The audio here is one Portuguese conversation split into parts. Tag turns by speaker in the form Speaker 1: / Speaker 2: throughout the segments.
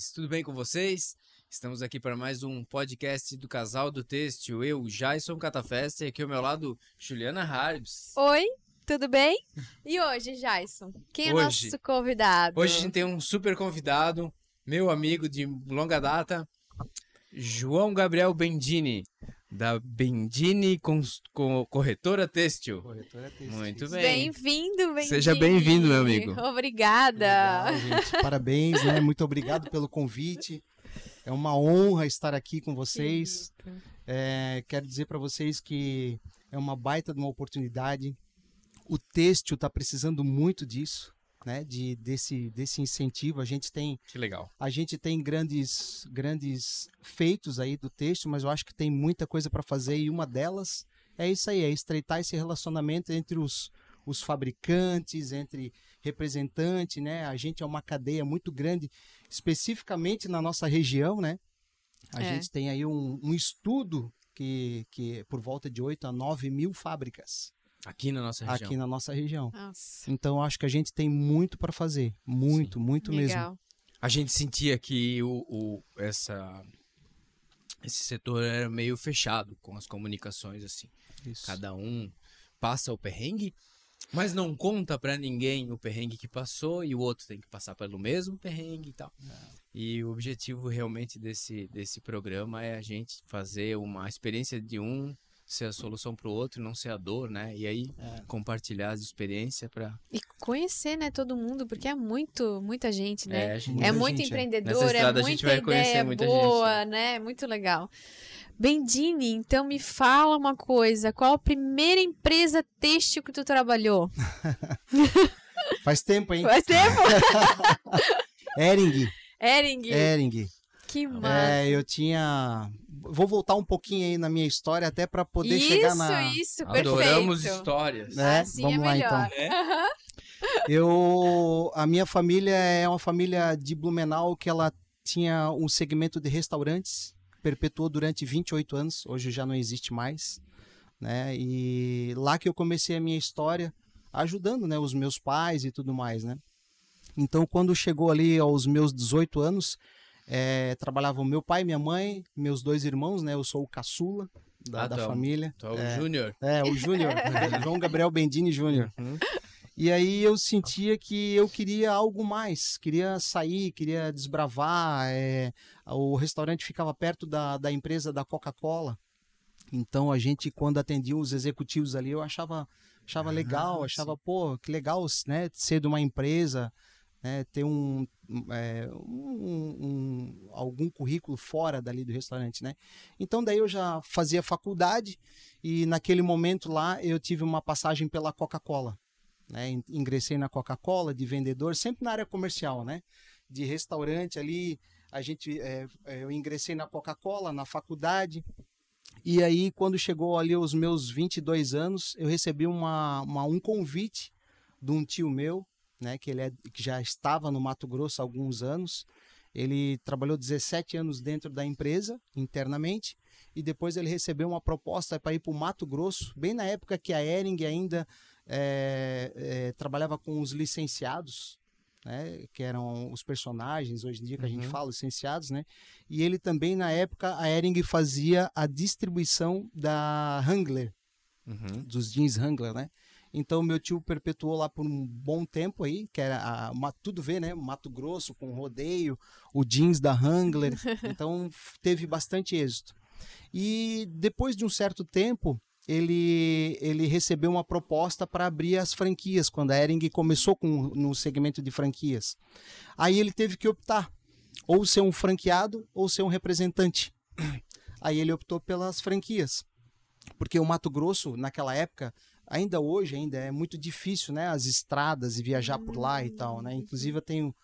Speaker 1: jovens, tudo bem com vocês? Estamos aqui para mais um podcast do Casal do Têxtil. Eu, Jason Catafesta, e aqui ao meu lado, Juliana Harbs.
Speaker 2: Oi, tudo bem? E hoje, Jason, quem é nosso convidado?
Speaker 1: Hoje a gente tem um super convidado, meu amigo de longa data, João Gabriel Bendini, da Bendini Corretora Têxtil.
Speaker 3: Corretora Têxtil.
Speaker 1: Muito bem.
Speaker 2: Bem-vindo, Bendini.
Speaker 1: Seja bem-vindo, meu amigo.
Speaker 2: Obrigada.
Speaker 3: Legal, gente. Parabéns, né? Muito obrigado pelo convite. É uma honra estar aqui com vocês. Quero dizer para vocês que é uma baita de uma oportunidade. O têxtil está precisando muito disso, né? Desse incentivo. A gente tem,
Speaker 1: que legal.
Speaker 3: A gente tem grandes feitos aí do têxtil, mas eu acho que tem muita coisa para fazer e uma delas é isso aí, é estreitar esse relacionamento entre os fabricantes, entre representantes, né? A gente é uma cadeia muito grande, especificamente na nossa região, né? A gente tem aí um estudo que é por volta de 8 a 9 mil fábricas.
Speaker 1: Aqui na nossa região.
Speaker 3: Aqui na nossa região.
Speaker 2: Nossa.
Speaker 3: Então, acho que a gente tem muito para fazer. Muito,
Speaker 1: Sim.
Speaker 3: muito
Speaker 2: Legal.
Speaker 3: mesmo.
Speaker 1: A gente sentia que esse setor era meio fechado com as comunicações, assim.
Speaker 3: Isso.
Speaker 1: Cada um passa o perrengue, mas não conta pra ninguém o perrengue que passou e o outro tem que passar pelo mesmo perrengue e tal. E o objetivo realmente desse programa é a gente fazer uma experiência de um ser a solução pro outro, não ser a dor, né? E aí compartilhar as experiências para
Speaker 2: E conhecer, né, todo mundo, porque é muita gente, né?
Speaker 1: gente,
Speaker 2: É muito
Speaker 3: gente,
Speaker 2: empreendedor,
Speaker 1: Nessa
Speaker 2: é
Speaker 1: estrada a gente
Speaker 2: muita
Speaker 1: vai conhecer
Speaker 2: ideia
Speaker 1: muita
Speaker 2: boa,
Speaker 1: gente.
Speaker 2: né? Muito legal. Bendini, então me fala uma coisa, qual a primeira empresa têxtil que tu trabalhou?
Speaker 3: Faz tempo, hein?
Speaker 2: Faz tempo?
Speaker 3: Hering.
Speaker 2: Hering. Que massa.
Speaker 3: Eu tinha... Vou voltar um pouquinho aí na minha história até para poder chegar na...
Speaker 2: Isso,
Speaker 1: Adoramos
Speaker 2: perfeito.
Speaker 1: histórias.
Speaker 3: Né?
Speaker 2: Assim
Speaker 3: Vamos
Speaker 2: é
Speaker 3: lá,
Speaker 2: melhor.
Speaker 3: então. A minha família é uma família de Blumenau que ela tinha um segmento de restaurantes, perpetuou durante 28 anos, hoje já não existe mais, né? E lá que eu comecei a minha história, ajudando, né, os meus pais e tudo mais, né? Então, quando chegou ali aos meus 18 anos, trabalhavam meu pai, minha mãe, meus 2 irmãos, né? Eu sou o caçula da família.
Speaker 1: Tu é o Júnior.
Speaker 3: O Júnior, João Gabriel Bendini Júnior. E aí eu sentia que eu queria algo mais, queria sair, queria desbravar. O restaurante ficava perto da empresa da Coca-Cola. Então a gente, quando atendia os executivos ali, eu achava legal, achava, pô, que legal, né, ser de uma empresa, né, ter algum currículo fora dali do restaurante, né? Então daí eu já fazia faculdade e naquele momento lá eu tive uma passagem pela Coca-Cola, né? Ingressei na Coca-Cola de vendedor, sempre na área comercial, né? De restaurante ali, eu ingressei na Coca-Cola na faculdade. E aí, quando chegou ali os meus 22 anos, eu recebi um convite de um tio meu, né, que já estava no Mato Grosso há alguns anos. Ele trabalhou 17 anos dentro da empresa, internamente, e depois ele recebeu uma proposta para ir para o Mato Grosso, bem na época que a Hering ainda trabalhava com os licenciados, né, que eram os personagens, hoje em dia que a gente fala, licenciados, né? E ele também, na época, a Hering fazia a distribuição da Wrangler, dos jeans Wrangler, né? Então, meu tio perpetuou lá por um bom tempo aí, que era tudo ver, né? Mato Grosso com rodeio, o jeans da Wrangler. Então, teve bastante êxito. E depois de um certo tempo, ele recebeu uma proposta para abrir as franquias, quando a Hering começou no segmento de franquias. Aí ele teve que optar, ou ser um franqueado ou ser um representante. Aí ele optou pelas franquias, porque o Mato Grosso, naquela época, ainda hoje é muito difícil, né, as estradas e viajar por lá e tal, né? Inclusive eu tenho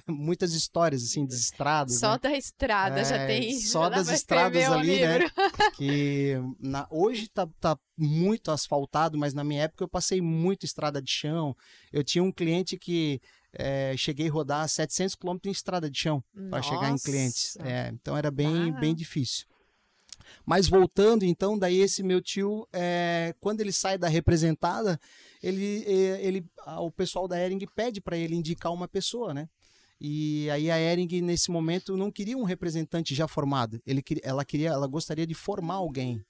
Speaker 3: muitas histórias assim de estradas.
Speaker 2: Só
Speaker 3: né?
Speaker 2: da estrada já tem.
Speaker 3: Só
Speaker 2: já
Speaker 3: das estradas ali, né? Que hoje tá muito asfaltado, mas na minha época eu passei muito estrada de chão. Eu tinha um cliente que cheguei a rodar 700 km em estrada de chão para chegar em clientes. Então era bem difícil. Mas voltando, então, daí esse meu tio, quando ele sai da representada, o pessoal da Hering pede para ele indicar uma pessoa, né? E aí a Hering, nesse momento, não queria um representante já formado. Ela gostaria de formar alguém.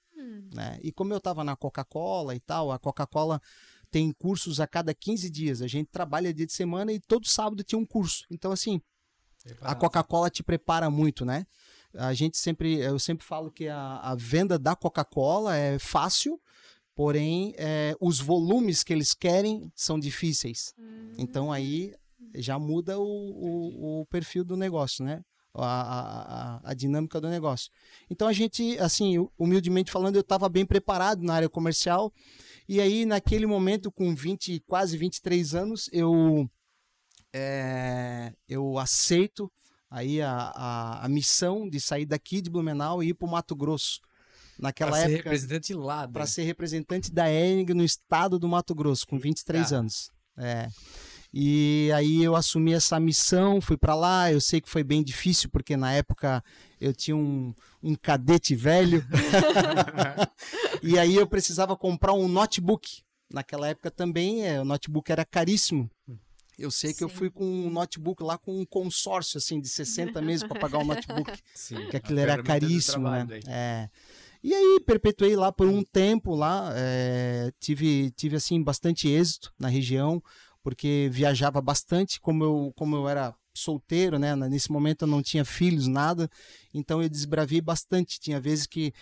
Speaker 3: Né? E como eu estava na Coca-Cola e tal, a Coca-Cola tem cursos a cada 15 dias. A gente trabalha dia de semana e todo sábado tinha um curso. Então, assim, a Coca-Cola te prepara muito, né? Eu sempre falo que a venda da Coca-Cola é fácil, porém, os volumes que eles querem são difíceis. Então, aí já muda o perfil do negócio, né? A dinâmica do negócio. Então, a gente, assim, humildemente falando, eu estava bem preparado na área comercial. E aí, naquele momento, com quase 23 anos, eu aceito aí a missão de sair daqui de Blumenau e ir para o Mato Grosso. Naquela época,
Speaker 1: ser representante lá.
Speaker 3: Para ser representante da Hering no estado do Mato Grosso, com 23 anos. E aí eu assumi essa missão, fui para lá. Eu sei que foi bem difícil, porque na época eu tinha um cadete velho. E aí eu precisava comprar um notebook. Naquela época também o notebook era caríssimo. Eu sei que eu fui com um notebook lá com um consórcio assim, de 60 meses para pagar o notebook.
Speaker 1: Sim,
Speaker 3: que aquilo era caríssimo, né? E aí perpetuei lá por um tempo lá. Tive assim, bastante êxito na região, porque viajava bastante, como eu era solteiro, né? Nesse momento eu não tinha filhos, nada, então eu desbravei bastante. Tinha vezes que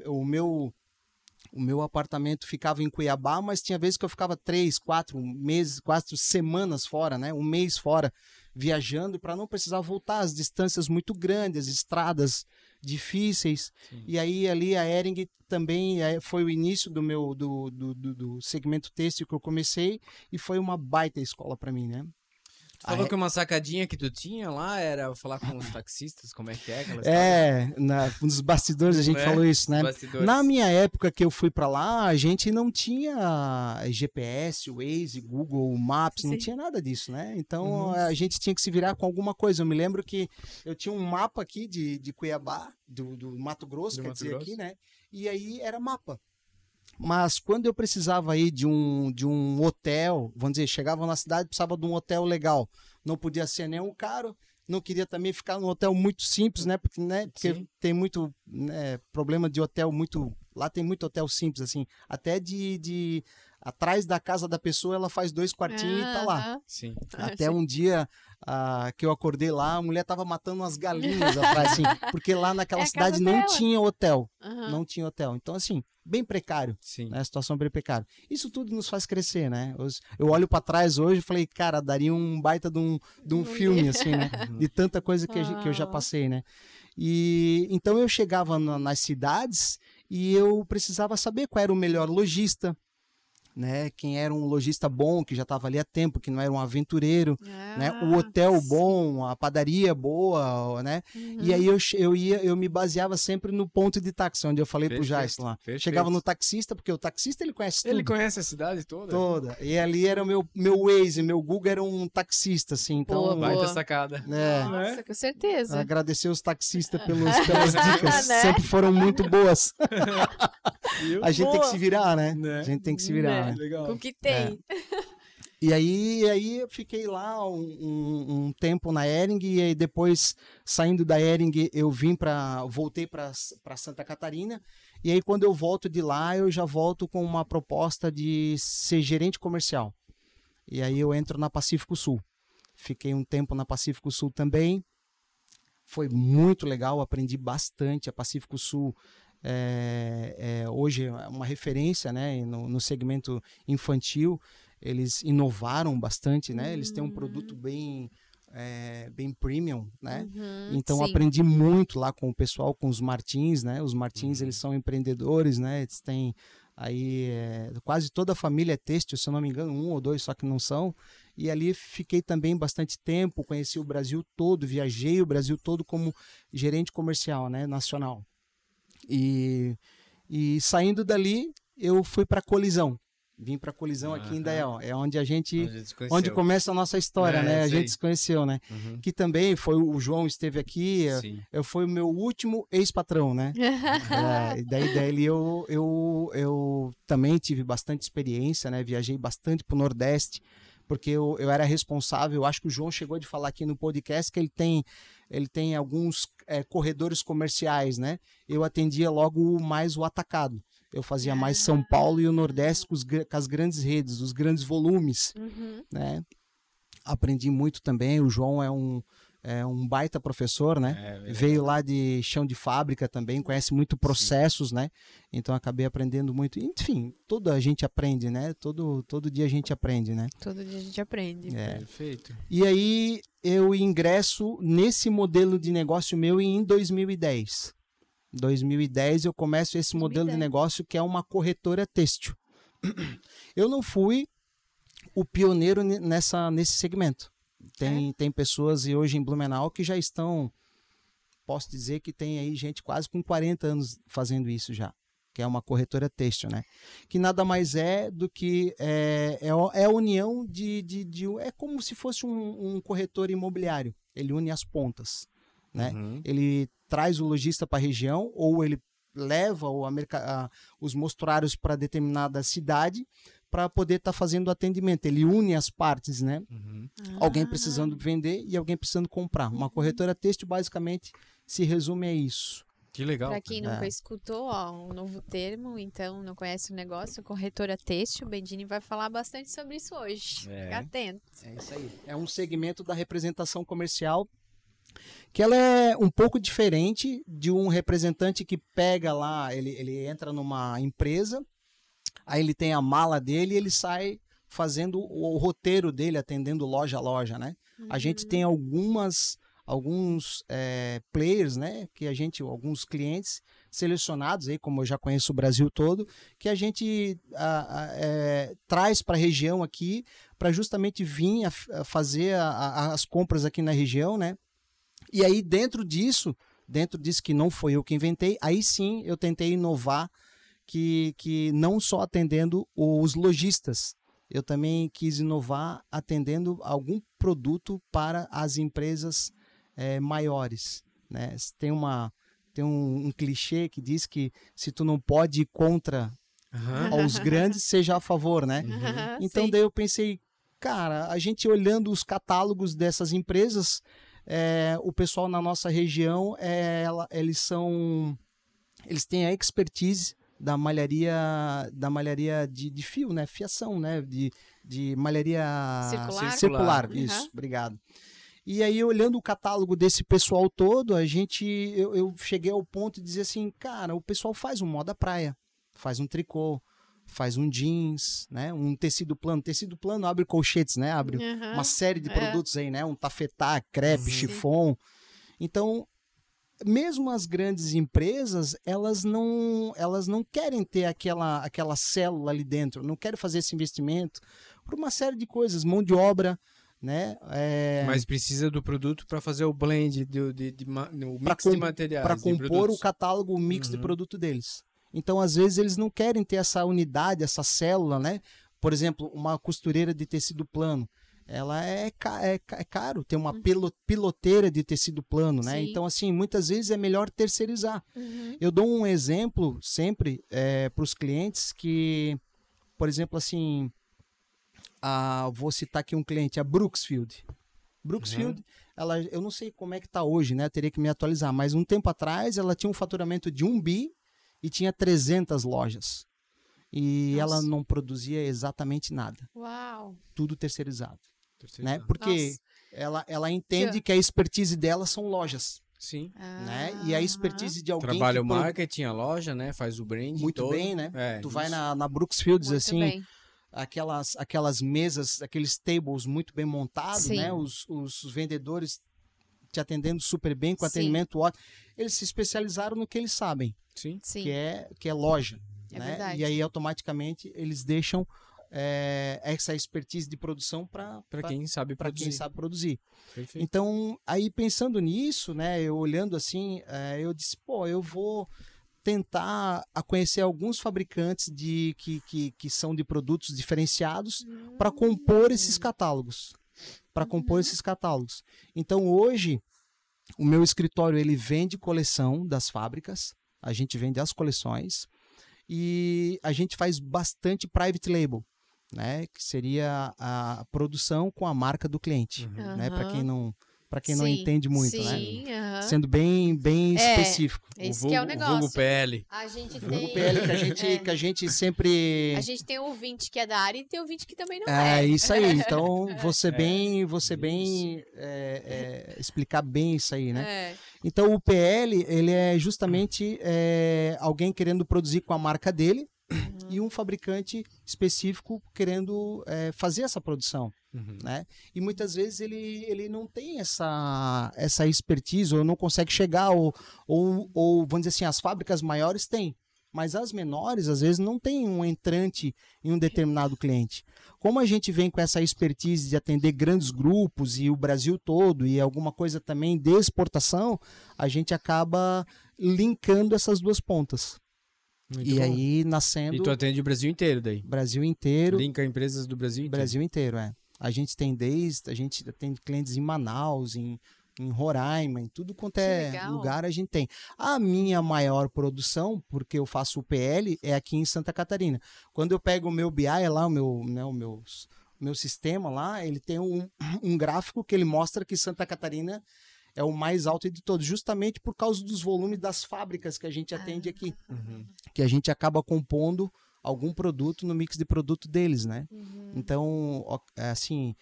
Speaker 3: o meu apartamento ficava em Cuiabá, mas tinha vezes que eu ficava 3, 4 meses, 4 semanas fora, né? Um mês fora, viajando, para não precisar voltar, as distâncias muito grandes, as estradas difíceis. Sim. E aí ali a Hering também foi o início do segmento têxtil que eu comecei, e foi uma baita escola para mim, né?
Speaker 1: Tu falou que uma sacadinha que tu tinha lá era falar com os taxistas, como é que é?
Speaker 3: Nos bastidores a gente falou isso, né? Na minha época que eu fui para lá, a gente não tinha GPS, Waze, Google Maps, não tinha nada disso, né? Então a gente tinha que se virar com alguma coisa. Eu me lembro que eu tinha um mapa aqui de Cuiabá, do Mato Grosso, aqui, né? E aí era mapa. Mas quando eu precisava ir de um hotel, vamos dizer, chegava na cidade, precisava de um hotel legal. Não podia ser nenhum caro, não queria também ficar num hotel muito simples, né? Porque tem muito problema de hotel muito... Lá tem muito hotel simples, assim. Até atrás da casa da pessoa, ela faz 2 quartinhos e tá lá.
Speaker 1: Sim.
Speaker 3: Até um dia que eu acordei lá, a mulher tava matando umas galinhas atrás, assim. Porque lá naquela cidade não tinha hotel. Não tinha hotel. Então, assim... bem precário, né? A situação bem precária. Isso tudo nos faz crescer, né? Eu olho para trás hoje e falei, cara, daria um baita de um filme, assim, né? De tanta coisa que eu já passei, né? E então eu chegava nas cidades e eu precisava saber qual era o melhor lojista, né? Quem era um lojista bom, que já estava ali há tempo, que não era um aventureiro, né? O hotel bom, a padaria boa, né? E aí eu me baseava sempre no ponto de táxi, onde eu falei pro Jais lá. Chegava no taxista, porque o taxista ele conhece tudo.
Speaker 1: Ele conhece a cidade toda?
Speaker 3: Toda. E ali era o meu Waze, meu Google era um taxista, assim. Então,
Speaker 1: baita sacada.
Speaker 2: Nossa, com certeza.
Speaker 3: Agradecer os taxistas pelas dicas, né? Sempre foram muito boas. A gente tem que se virar, né? A gente tem que se virar.
Speaker 1: Legal.
Speaker 2: Com o que tem.
Speaker 3: E aí eu fiquei lá um tempo na Hering, e aí depois, saindo da Hering, eu voltei para Santa Catarina. E aí quando eu volto de lá, eu já volto com uma proposta de ser gerente comercial. E aí eu entro na Pacífico Sul. Fiquei um tempo na Pacífico Sul também. Foi muito legal, aprendi bastante. A Pacífico Sul hoje é uma referência, né, no segmento infantil. Eles inovaram bastante, né? Eles têm um produto bem premium, né? Então aprendi muito lá com o pessoal, com os Martins, né? Os Martins, eles são empreendedores, né? Eles têm aí quase toda a família é têxtil, se eu não me engano, 1 ou 2 só que não são. E ali fiquei também bastante tempo, conheci o Brasil todo, viajei o Brasil todo como gerente comercial, né? Nacional. E saindo dali, eu fui para Colisão. Vim para Colisão aqui em Indaial. É onde onde começa a nossa história, né? A gente se conheceu, né? Que também foi o João esteve aqui. Eu fui o meu último ex-patrão, né? Daí dele eu também tive bastante experiência, né? Viajei bastante pro Nordeste, porque eu era responsável, eu acho que o João chegou de falar aqui no podcast que ele tem alguns corredores comerciais, né? Eu atendia logo mais o atacado. Eu fazia mais São Paulo e o Nordeste com as grandes redes, os grandes volumes, né? Aprendi muito também. O João é um baita professor, né? Veio lá de chão de fábrica também, conhece muito processos, né? Então acabei aprendendo muito. Enfim, toda a gente aprende, né? Todo dia a gente aprende, né?
Speaker 2: Todo dia a gente aprende.
Speaker 1: Perfeito.
Speaker 3: E aí eu ingresso nesse modelo de negócio meu em 2010. 2010 eu começo esse modelo de negócio que é uma corretora têxtil. Eu não fui o pioneiro nesse segmento. Tem pessoas hoje em Blumenau que já estão, posso dizer que tem aí gente quase com 40 anos fazendo isso já, que é uma corretora têxtil, né? Que nada mais é do que a união é como se fosse um corretor imobiliário. Ele une as pontas, né? Ele traz o lojista para a região ou ele leva os mostruários para determinada cidade para poder estar fazendo o atendimento. Ele une as partes, né? Alguém precisando vender e alguém precisando comprar. Uma corretora têxtil basicamente se resume a isso.
Speaker 1: Que legal.
Speaker 2: Para quem nunca escutou, um novo termo, então não conhece o negócio, corretora têxtil, o Bendini vai falar bastante sobre isso hoje. Fica atento. É
Speaker 3: isso aí. É um segmento da representação comercial que ela é um pouco diferente de um representante que pega lá, ele entra numa empresa, aí ele tem a mala dele e ele sai fazendo o roteiro dele, atendendo loja a loja, né? A gente tem alguns players, né? Que alguns clientes selecionados, aí, como eu já conheço o Brasil todo, que a gente traz para a região aqui, para justamente vir a fazer as compras aqui na região, né? E aí dentro disso que não foi eu que inventei, aí sim eu tentei inovar, que não só atendendo os lojistas, eu também quis inovar atendendo algum produto para as empresas maiores, né? Tem um clichê que diz que se tu não pode ir contra aos grandes, seja a favor, né? Então daí eu pensei, cara, a gente olhando os catálogos dessas empresas, o pessoal na nossa região, eles têm a expertise da malharia de fio, né? Fiação, né? De malharia circular. Isso, obrigado. E aí, olhando o catálogo desse pessoal todo, eu cheguei ao ponto de dizer assim, cara, o pessoal faz um moda praia, faz um tricô, faz um jeans, né? Um tecido plano. Tecido plano abre colchetes, né? Abre uma série de produtos aí, né? Um tafetá, crepe, chiffon. Então, mesmo as grandes empresas, elas não querem ter aquela célula ali dentro, não querem fazer esse investimento por uma série de coisas, mão de obra, né?
Speaker 1: Mas precisa do produto para fazer o blend, o mix de materiais.
Speaker 3: Para compor o catálogo, o mix de produto deles. Então, às vezes, eles não querem ter essa unidade, essa célula, né? Por exemplo, uma costureira de tecido plano, ela é caro ter uma piloteira de tecido plano, né? Sim. Então, assim, muitas vezes é melhor terceirizar. Eu dou um exemplo sempre para os clientes que, por exemplo, assim, vou citar aqui um cliente, a Brooksfield. Brooksfield, eu não sei como é que está hoje, né? Eu teria que me atualizar, mas um tempo atrás ela tinha um faturamento de 1 bi e tinha 300 lojas. E ela não produzia exatamente nada.
Speaker 2: Uau!
Speaker 3: Tudo terceirizado. Né? Porque ela entende que a expertise dela são lojas.
Speaker 1: Sim.
Speaker 3: Né? E a expertise de alguém
Speaker 1: trabalha o marketing, a loja, né? Faz o brand
Speaker 3: muito
Speaker 1: todo.
Speaker 3: bem, né? Tu vai na Brooksfield, assim, bem. Aquelas mesas, aqueles tables muito bem montados, né? Os vendedores te atendendo super bem, com atendimento ótimo. Eles se especializaram no que eles sabem.
Speaker 1: Sim.
Speaker 3: Que é loja. Né?
Speaker 2: Verdade.
Speaker 3: E aí, automaticamente, eles deixam essa expertise de produção para
Speaker 1: quem sabe
Speaker 3: produzir.
Speaker 1: Perfeito.
Speaker 3: Então, aí pensando nisso, né, eu olhando assim, eu disse, eu vou tentar conhecer alguns fabricantes que são de produtos diferenciados para compor esses catálogos. Então, hoje, o meu escritório ele vende coleção das fábricas, a gente vende as coleções, e a gente faz bastante private label. né? Que seria a produção com a marca do cliente, né? Para quem não entende muito, né? Sendo bem específico.
Speaker 2: Esse que é o negócio.
Speaker 1: Vulgo PL.
Speaker 2: A gente tem...
Speaker 3: Vulgo PL que a gente sempre...
Speaker 2: A gente tem o ouvinte que é da área e tem o ouvinte que também não
Speaker 3: é.
Speaker 2: É
Speaker 3: isso aí. Então, explicar bem isso aí, né? Então, o PL, ele é justamente alguém querendo produzir com a marca dele e um fabricante específico querendo fazer essa produção. Né? E muitas vezes ele não tem essa expertise, ou não consegue chegar, ou vamos dizer assim, as fábricas maiores têm, mas as menores às vezes não tem um entrante em um determinado cliente. Como a gente vem com essa expertise de atender grandes grupos e o Brasil todo e alguma coisa também de exportação, a gente acaba linkando essas duas pontas. Muito bom. Aí nascendo...
Speaker 1: E tu atende o Brasil inteiro daí?
Speaker 3: Brasil inteiro.
Speaker 1: Linka empresas do Brasil inteiro?
Speaker 3: Brasil inteiro, A gente tem clientes em Manaus, em Roraima, em tudo quanto é lugar a gente tem. A minha maior produção, porque eu faço o PL, é aqui em Santa Catarina. Quando eu pego o meu BI lá, o meu sistema lá, ele tem um gráfico que ele mostra que Santa Catarina é o mais alto de todos, justamente por causa dos volumes das fábricas que a gente atende aqui. Que a gente acaba compondo algum produto no mix de produto deles, né? Então, assim,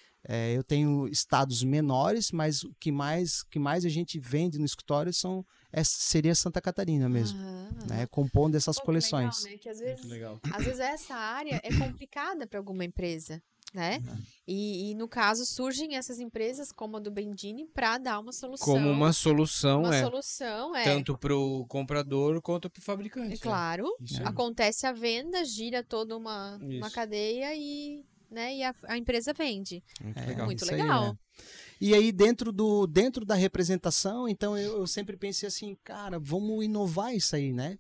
Speaker 3: eu tenho estados menores, mas o que mais a gente vende no escritório seria Santa Catarina mesmo, né? Compondo essas coleções.
Speaker 2: Legal, né? Que às vezes essa área é complicada para alguma empresa, né? E no caso surgem essas empresas como a do Bendini para dar uma solução.
Speaker 1: Como uma solução, tanto para o comprador quanto para o fabricante.
Speaker 2: Claro, acontece a venda, gira toda uma cadeia e a empresa vende. Muito legal.
Speaker 3: E aí dentro da representação, então eu sempre pensei assim, cara, vamos inovar isso aí, né?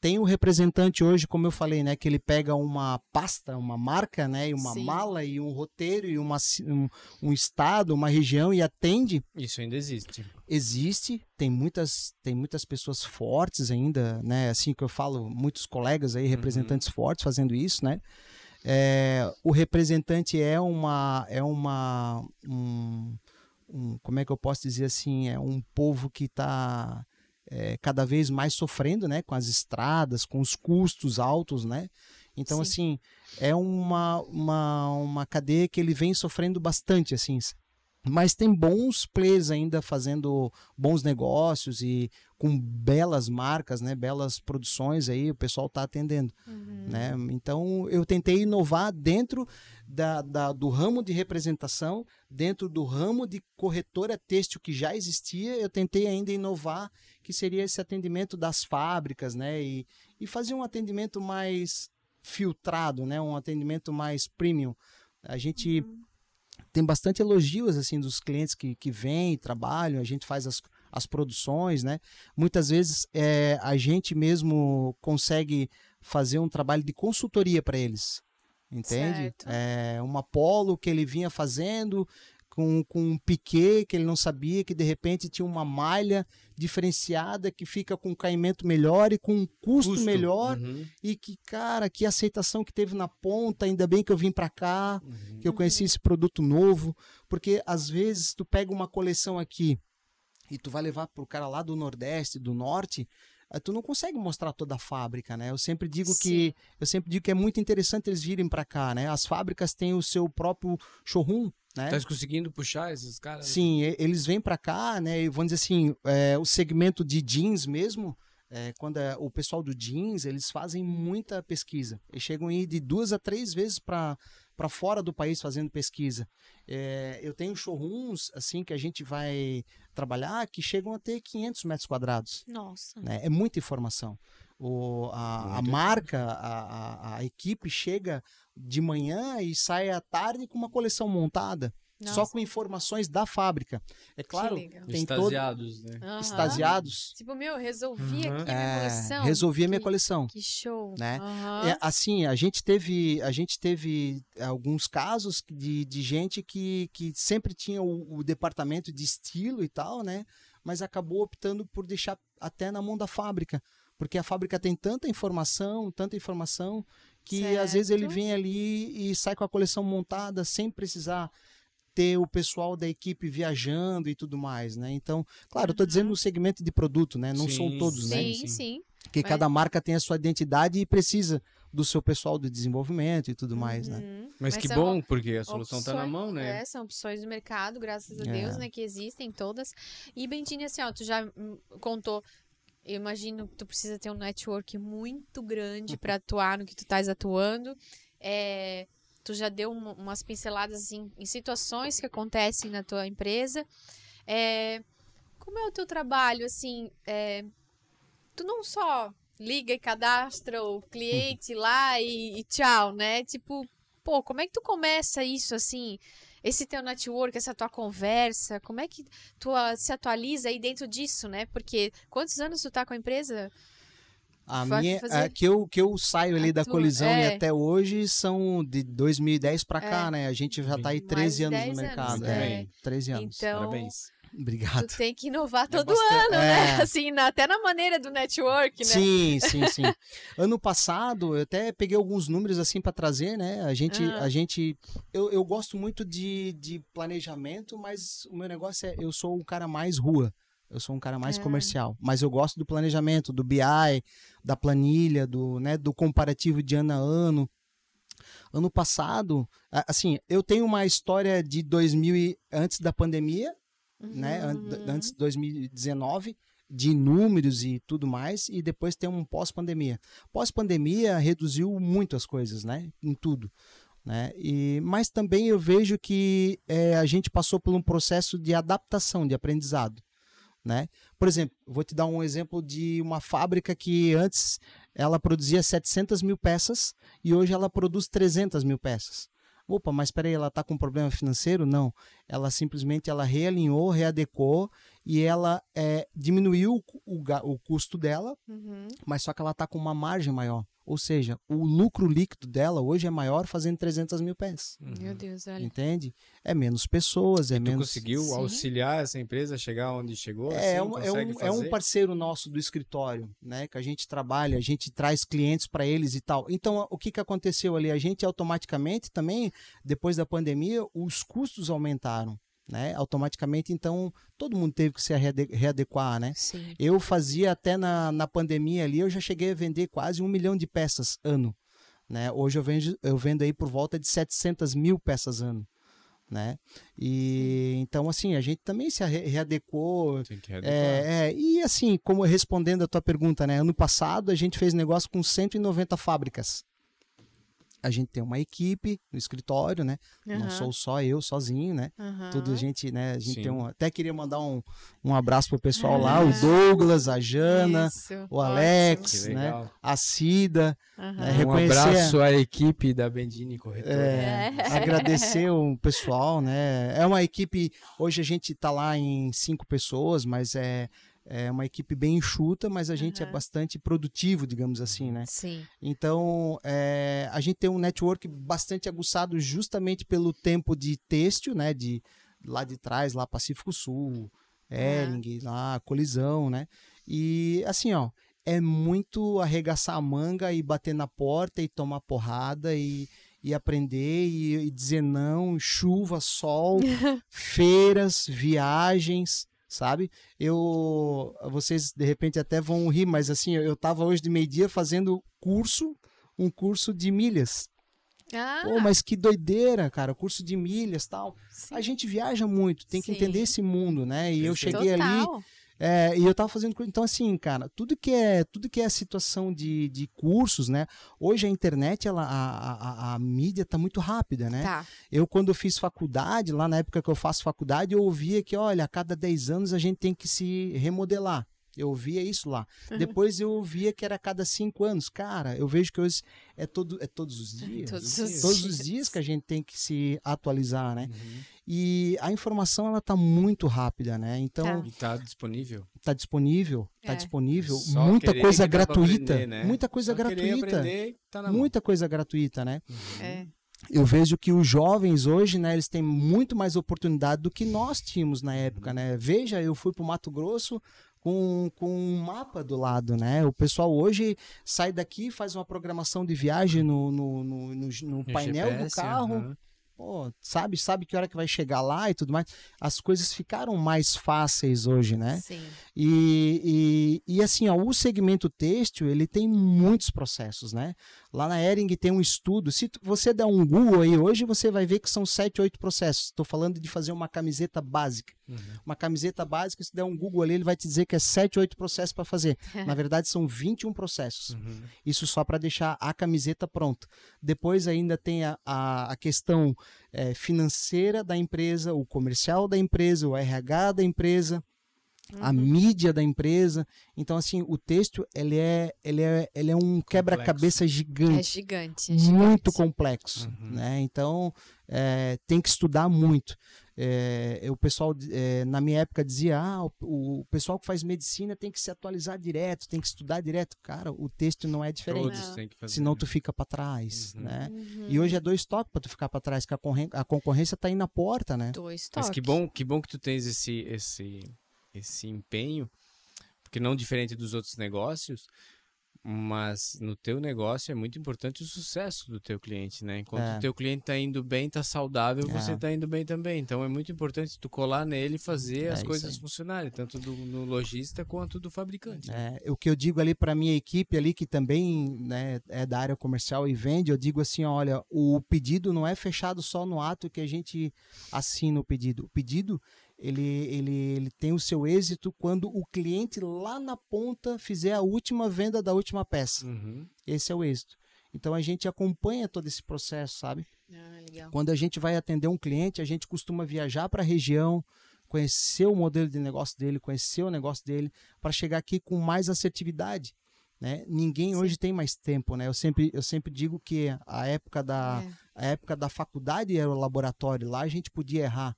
Speaker 3: Tem o representante hoje, como eu falei, né, que ele pega uma pasta, uma marca, né, e uma mala e um roteiro e um estado, uma região e atende.
Speaker 1: Isso ainda existe.
Speaker 3: Existe, tem muitas pessoas fortes ainda, né, assim que eu falo, muitos colegas aí, representantes fortes fazendo isso, né. O representante como é que eu posso dizer assim, é um povo que está cada vez mais sofrendo, né, com as estradas, com os custos altos, né? Então, assim, é uma cadeia que ele vem sofrendo bastante, assim. Mas tem bons players ainda fazendo bons negócios e com belas marcas, né, belas produções aí, o pessoal está atendendo, né? Então, eu tentei inovar dentro do ramo de representação, dentro do ramo de corretora têxtil que já existia, eu tentei ainda inovar, que seria esse atendimento das fábricas, né, e fazer um atendimento mais filtrado, né, um atendimento mais premium. A gente tem bastante elogios assim dos clientes que vêm, trabalham, a gente faz as produções, né? Muitas vezes a gente mesmo consegue fazer um trabalho de consultoria para eles, entende? Uma polo que ele vinha fazendo com um piquê que ele não sabia, que de repente tinha uma malha diferenciada que fica com um caimento melhor e com um custo melhor, e que, cara, que aceitação que teve na ponta, ainda bem que eu vim para cá, que eu conheci esse produto novo, porque às vezes tu pega uma coleção aqui e tu vai levar pro cara lá do Nordeste, do Norte, tu não consegue mostrar toda a fábrica, né? Eu sempre digo que é muito interessante eles virem para cá, né? As fábricas têm o seu próprio showroom, né?
Speaker 1: Tá conseguindo puxar esses caras?
Speaker 3: Sim, eles vêm para cá, né? E vamos dizer assim, o segmento de jeans mesmo, quando o pessoal do jeans, eles fazem muita pesquisa. Eles chegam a ir de 2 a 3 vezes para fora do país fazendo pesquisa. Eu tenho showrooms assim que a gente vai trabalhar que chegam a ter 500 metros quadrados.
Speaker 2: Nossa.
Speaker 3: Né? É muita informação. A marca, a equipe chega de manhã e sai à tarde com uma coleção montada. Nossa. Só com informações da fábrica. É claro, tem
Speaker 1: extasiados, né?
Speaker 3: Extasiados.
Speaker 2: Tipo, resolvi aqui a minha coleção.
Speaker 3: Resolvi a minha coleção.
Speaker 2: Que show.
Speaker 3: Né? Assim, a gente teve alguns casos de gente que sempre tinha o departamento de estilo e tal, né? Mas acabou optando por deixar até na mão da fábrica. Porque a fábrica tem tanta informação, que às vezes ele vem ali e sai com a coleção montada sem precisar ter o pessoal da equipe viajando e tudo mais, né? Então, claro, eu tô dizendo no segmento de produto, né? Não são todos, né?
Speaker 2: Sim.
Speaker 3: Porque cada marca tem a sua identidade e precisa do seu pessoal de desenvolvimento e tudo mais, né?
Speaker 1: Mas que bom, porque a solução está na mão, né?
Speaker 2: São opções do mercado, graças a Deus, né? Que existem todas. E, Bendini, assim, ó, tu já contou, eu imagino que tu precisa ter um network muito grande para atuar no que tu estás atuando. Tu já deu umas pinceladas assim, em situações que acontecem na tua empresa. Como é o teu trabalho, assim? Tu não só liga e cadastra o cliente lá e tchau, né? Tipo, pô, como é que tu começa isso, assim? Esse teu network, essa tua conversa, como é que tu se atualiza aí dentro disso, né? Porque quantos anos tu tá com a empresa?
Speaker 3: A minha, que eu saio ali da colisão e até hoje são de 2010 para cá, né? A gente já tá aí 13 anos no mercado. 13 anos.
Speaker 2: Então,
Speaker 1: parabéns.
Speaker 3: Obrigado.
Speaker 2: Tu tem que inovar todo ano, né? Assim, até na maneira do network, né?
Speaker 3: Sim. Ano passado, eu até peguei alguns números assim para trazer, né? Eu gosto muito de planejamento, mas o meu negócio eu sou um cara mais rua. Eu sou um cara mais comercial, mas eu gosto do planejamento, do BI, da planilha, do comparativo de ano a ano. Ano passado, assim, eu tenho uma história de 2000 antes da pandemia, né? Antes de 2019, de números e tudo mais, e depois tem um pós-pandemia. Pós-pandemia reduziu muito as coisas, né? Em tudo. Né? Mas também eu vejo que a gente passou por um processo de adaptação, de aprendizado. Né? Por exemplo, vou te dar um exemplo de uma fábrica que antes ela produzia 700 mil peças e hoje ela produz 300 mil peças. Opa, mas espera aí, ela está com um problema financeiro? Não. Ela simplesmente realinhou, readequou e ela diminuiu o custo dela, mas só que ela está com uma margem maior. Ou seja, o lucro líquido dela hoje é maior fazendo 300 mil peças.
Speaker 2: Meu Deus, olha.
Speaker 3: Entende? É menos pessoas,
Speaker 1: tu
Speaker 3: menos...
Speaker 1: conseguiu auxiliar essa empresa a chegar onde chegou?
Speaker 3: É um parceiro nosso do escritório, né? Que a gente trabalha, a gente traz clientes para eles e tal. Então, o que aconteceu ali? A gente automaticamente também, depois da pandemia, os custos aumentaram. Né? Automaticamente, então, todo mundo teve que se readequar, né?
Speaker 2: Sim.
Speaker 3: Eu fazia até na pandemia ali, eu já cheguei a vender quase 1 milhão de peças ano, né? Hoje eu vendo aí por volta de 700 mil peças ano, né? E então, assim, a gente também se readequou.
Speaker 1: Tem que readequar.
Speaker 3: E assim, como respondendo a tua pergunta, né? Ano passado a gente fez negócio com 190 fábricas. A gente tem uma equipe no escritório, né? Não sou só eu sozinho, né? Tudo a gente, né? A gente tem até queria mandar um abraço pro pessoal lá, o Douglas, a Jana, o Alex, né? A Cida.
Speaker 1: Um abraço à equipe da Bendini Corretora.
Speaker 3: Agradecer o pessoal, né? É uma equipe, hoje a gente tá lá em 5 pessoas, mas é uma equipe bem enxuta, mas a gente é bastante produtivo, digamos assim, né?
Speaker 2: Sim.
Speaker 3: Então, a gente tem um network bastante aguçado justamente pelo tempo de têxtil, né? Lá de trás, lá Pacífico Sul, Hering, lá Colisão, né? E assim, ó, é muito arregaçar a manga e bater na porta e tomar porrada e aprender e dizer não, chuva, sol, feiras, viagens... Sabe? Vocês de repente até vão rir, mas assim, eu tava hoje de meio-dia fazendo um curso de milhas. Pô, mas que doideira, cara, curso de milhas, tal. Sim. A gente viaja muito, tem que entender esse mundo, né? E eu cheguei ali, e eu tava fazendo, então assim, cara, tudo que é a situação de cursos, né? Hoje a internet, a mídia tá muito rápida, né?
Speaker 2: Tá.
Speaker 3: Eu, quando eu fiz faculdade, lá na época que eu faço faculdade, eu ouvia que, olha, a cada 10 anos a gente tem que se remodelar. Eu ouvia isso lá. Depois eu ouvia que era a cada 5 anos. Cara, eu vejo que hoje é todos os dias. Todos os dias que a gente tem que se atualizar, né? E a informação, ela tá muito rápida, né? Então...
Speaker 1: E tá disponível.
Speaker 3: Tá disponível.
Speaker 1: Só
Speaker 3: muita coisa gratuita.
Speaker 1: Aprender, né?
Speaker 3: Muita coisa gratuita.
Speaker 1: Aprender, tá na mão.
Speaker 3: Muita coisa gratuita, né? Eu vejo que os jovens hoje, né, eles têm muito mais oportunidade do que nós tínhamos na época, né? Veja, eu fui pro Mato Grosso com um mapa do lado, né? O pessoal hoje sai daqui, faz uma programação de viagem no painel
Speaker 1: GPS,
Speaker 3: do carro. Pô, sabe que hora que vai chegar lá e tudo mais. As coisas ficaram mais fáceis hoje, né?
Speaker 2: Sim.
Speaker 3: E assim, ó, o segmento têxtil, ele tem muitos processos, né? Lá na Hering tem um estudo, se você der um Google aí hoje, você vai ver que são 7, 8 processos. Estou falando de fazer uma camiseta básica. Uma camiseta básica, se der um Google ali, ele vai te dizer que é 7, 8 processos para fazer. Na verdade, são 21 processos. Isso só para deixar a camiseta pronta. Depois ainda tem a questão financeira da empresa, o comercial da empresa, o RH da empresa, a mídia da empresa. Então, assim, o têxtil, ele é um quebra-cabeça gigante.
Speaker 2: É gigante.
Speaker 3: Muito complexo, né? Então, tem que estudar muito. O pessoal, na minha época, dizia, o pessoal que faz medicina tem que se atualizar direto, tem que estudar direto. Cara, o têxtil não é diferente.
Speaker 1: Todos têm que fazer.
Speaker 3: Senão tu fica para trás, né? E hoje é 2 toques para tu ficar para trás, que a concorrência tá aí na porta, né?
Speaker 2: 2 toques.
Speaker 1: Mas que bom que tu tens esse empenho, porque não diferente dos outros negócios, mas no teu negócio é muito importante o sucesso do teu cliente, né? Enquanto o teu cliente está indo bem, está saudável, você está indo bem também. Então é muito importante tu colar nele e fazer as coisas funcionarem, tanto no lojista quanto do fabricante.
Speaker 3: O que eu digo ali para minha equipe ali, que também, né, é da área comercial e vende, eu digo assim, olha, o pedido não é fechado só no ato que a gente assina o pedido. O pedido ele tem o seu êxito quando o cliente lá na ponta fizer a última venda da última peça. Esse é o êxito. Então a gente acompanha todo esse processo, sabe?
Speaker 2: Legal.
Speaker 3: Quando a gente vai atender um cliente, a gente costuma viajar para a região, conhecer o modelo de negócio dele, conhecer o negócio dele, para chegar aqui com mais assertividade. Né? Ninguém hoje tem mais tempo, né? Eu sempre digo que a época da faculdade era o laboratório, lá a gente podia errar.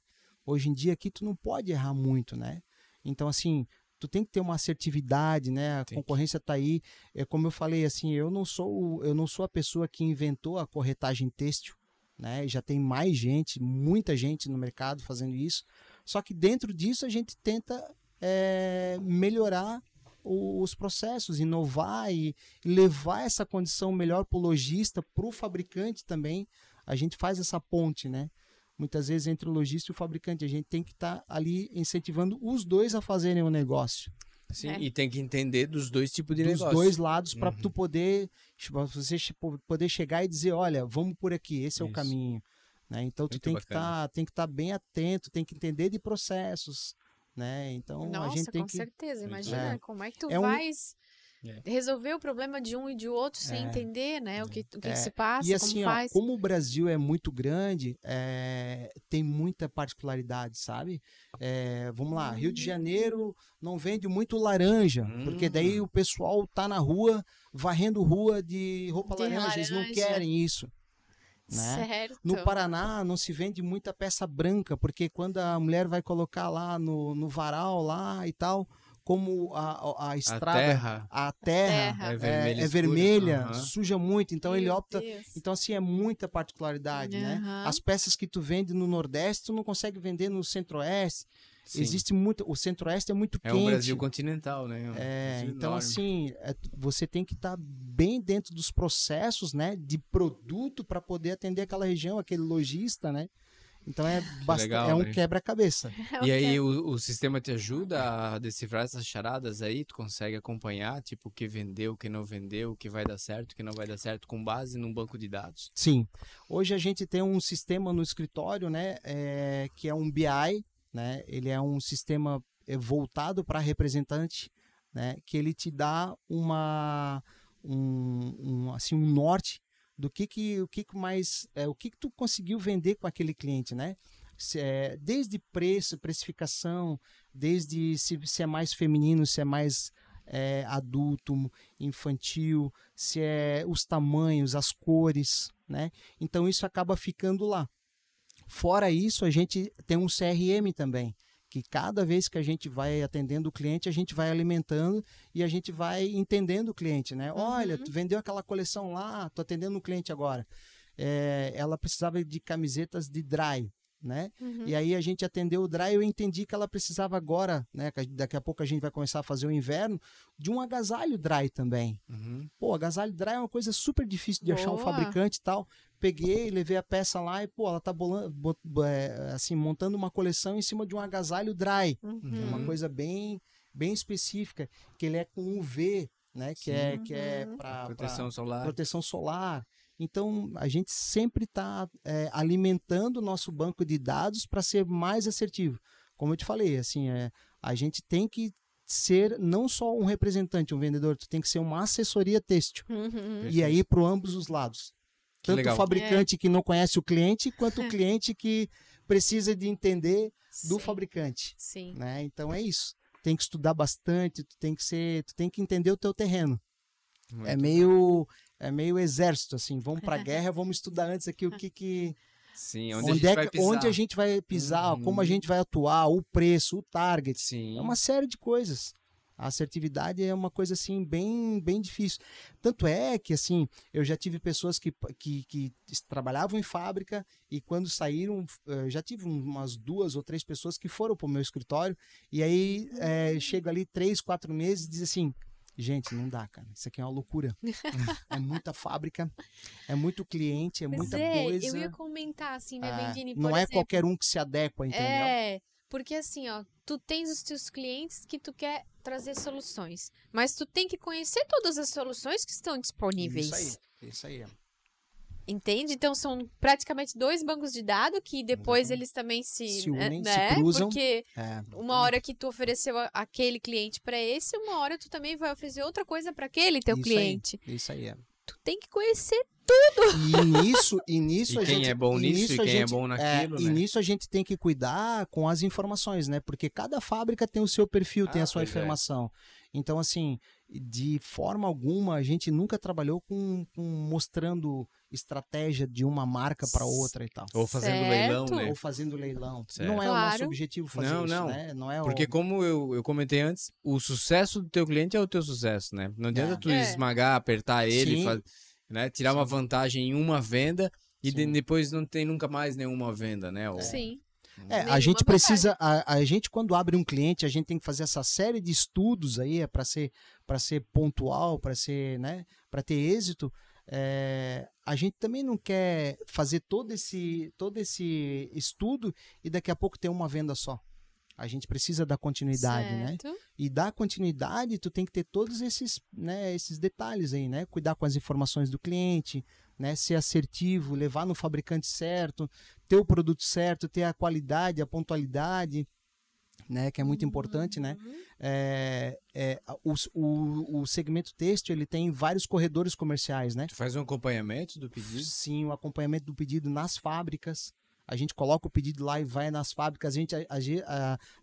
Speaker 3: Hoje em dia aqui tu não pode errar muito, né? Então, assim, tu tem que ter uma assertividade, né? A concorrência tá aí. Como eu falei, assim, eu não sou a pessoa que inventou a corretagem têxtil, né? Já tem mais gente, muita gente no mercado fazendo isso. Só que dentro disso a gente tenta melhorar os processos, inovar e levar essa condição melhor para o lojista, para o fabricante também. A gente faz essa ponte, né? Muitas vezes entre o lojista e o fabricante, a gente tem que estar ali incentivando os dois a fazerem o negócio.
Speaker 1: Sim, e tem que entender dos dois tipos de negócio.
Speaker 3: Dos dois lados, para tu poder chegar e dizer, olha, vamos por aqui, esse é o caminho. Né? Então tu tem que estar bem atento, tem que entender de processos. Né? Então,
Speaker 2: Nossa,
Speaker 3: a gente tem
Speaker 2: com certeza. Imagina como é que tu vais resolver o problema de um e de outro sem entender, né, o que se passa,
Speaker 3: e assim,
Speaker 2: como faz.
Speaker 3: Como o Brasil é muito grande, tem muita particularidade, sabe? Vamos lá, Rio de Janeiro não vende muito laranja, porque daí o pessoal tá na rua, varrendo rua de roupa laranja, eles não querem isso. Né?
Speaker 2: Certo.
Speaker 3: No Paraná não se vende muita peça branca, porque quando a mulher vai colocar lá no varal lá e tal, como a estrada, a terra é vermelha, suja muito, então ele opta. Então, assim, é muita particularidade, né? As peças que tu vende no Nordeste, tu não consegue vender no Centro-Oeste. Existe muito. O Centro-Oeste é muito quente.
Speaker 1: É um Brasil continental, né?
Speaker 3: Então, assim, você tem que estar bem dentro dos processos, né, de produto para poder atender aquela região, aquele lojista, né? Então é um quebra-cabeça.
Speaker 1: E aí o sistema te ajuda a decifrar essas charadas aí? Tu consegue acompanhar, tipo, o que vendeu, o que não vendeu, o que vai dar certo, o que não vai dar certo, com base num banco de dados?
Speaker 3: Sim. Hoje a gente tem um sistema no escritório, né, que é um BI, né? Ele é um sistema voltado para representante, né, que ele te dá assim, um norte do que tu conseguiu vender com aquele cliente, né? Desde preço, precificação, desde se é mais feminino, se é mais adulto, infantil, se é os tamanhos, as cores, né? Então isso acaba ficando lá. Fora isso, a gente tem um CRM também, que cada vez que a gente vai atendendo o cliente, a gente vai alimentando e a gente vai entendendo o cliente, né? Olha, tu vendeu aquela coleção lá, tô atendendo o cliente agora. Ela precisava de camisetas de dry. né? E aí a gente atendeu o dry, eu entendi que ela precisava agora, né? Daqui a pouco a gente vai começar a fazer o inverno, de um agasalho dry também. Pô, agasalho dry é uma coisa super difícil de achar um fabricante e tal. Peguei, levei a peça lá e, pô, ela tá assim, montando uma coleção em cima de um agasalho dry. É uma coisa bem específica, que ele é com UV, né? Que é para proteção solar. Então, a gente sempre está alimentando o nosso banco de dados para ser mais assertivo. Como eu te falei, assim, a gente tem que ser não só um representante, um vendedor, tu tem que ser uma assessoria têxtil. E aí, para ambos os lados. Tanto o fabricante que não conhece o cliente, quanto o cliente que precisa de entender do fabricante.
Speaker 2: Sim.
Speaker 3: Né? Então, é isso. Tem que estudar bastante, tu tem que entender o teu terreno. É meio exército, assim, vamos pra guerra, vamos estudar antes aqui o que...
Speaker 1: Sim, onde
Speaker 3: a gente vai pisar, como a gente vai atuar, o preço, o target.
Speaker 1: Sim.
Speaker 3: É uma série de coisas. A assertividade é uma coisa, assim, bem difícil. Tanto é que, assim, eu já tive pessoas que trabalhavam em fábrica e quando saíram, já tive umas 2 ou 3 pessoas que foram pro meu escritório e aí chega ali 3, 4 meses e diz assim... Gente, não dá, cara. Isso aqui é uma loucura. É muita fábrica, é muito cliente, é muita coisa.
Speaker 2: Eu ia comentar assim, né, Bendini?
Speaker 3: Não é qualquer um que se adequa, entendeu?
Speaker 2: Porque assim, ó, tu tens os teus clientes que tu quer trazer soluções, mas tu tem que conhecer todas as soluções que estão disponíveis.
Speaker 3: Isso aí.
Speaker 2: Entende? Então são praticamente 2 bancos de dados que depois eles também se
Speaker 3: unem,
Speaker 2: né?
Speaker 3: se cruzam.
Speaker 2: Porque uma hora que tu ofereceu aquele cliente para esse, uma hora tu também vai oferecer outra coisa para aquele teu cliente.
Speaker 3: Isso aí.
Speaker 2: Tu tem que conhecer tudo.
Speaker 3: E nisso
Speaker 1: e quem é bom nisso e quem é bom naquilo, né?
Speaker 3: E nisso a gente tem que cuidar com as informações, né? Porque cada fábrica tem o seu perfil, tem a sua informação. Então, assim, de forma alguma, a gente nunca trabalhou com mostrando estratégia de uma marca para outra e tal.
Speaker 1: Ou fazendo leilão, né?
Speaker 3: Ou fazendo leilão.
Speaker 1: Certo.
Speaker 3: Não é o nosso objetivo fazer isso, né? Não é
Speaker 1: porque como eu comentei antes, o sucesso do teu cliente é o teu sucesso, né? Não adianta tu esmagar, apertar ele, né? Tirar uma vantagem em uma venda e depois não tem nunca mais nenhuma venda, né?
Speaker 2: Sim.
Speaker 3: A gente precisa, a gente quando abre um cliente, a gente tem que fazer essa série de estudos aí, para ser pontual, para ser, né, para ter êxito. A gente também não quer fazer todo esse estudo e daqui a pouco ter uma venda só. A gente precisa dar continuidade,
Speaker 2: certo.
Speaker 3: Né? E dar continuidade, tu tem que ter todos esses, né, esses detalhes aí, né? Cuidar com as informações do cliente, né? Ser assertivo, levar no fabricante certo, ter o produto certo, ter a qualidade, a pontualidade, né? Que é muito importante, né? O segmento têxtil, ele tem vários corredores comerciais, né?
Speaker 1: Tu faz um acompanhamento do pedido?
Speaker 3: Sim, o acompanhamento do pedido nas fábricas. A gente coloca o pedido lá e vai nas fábricas,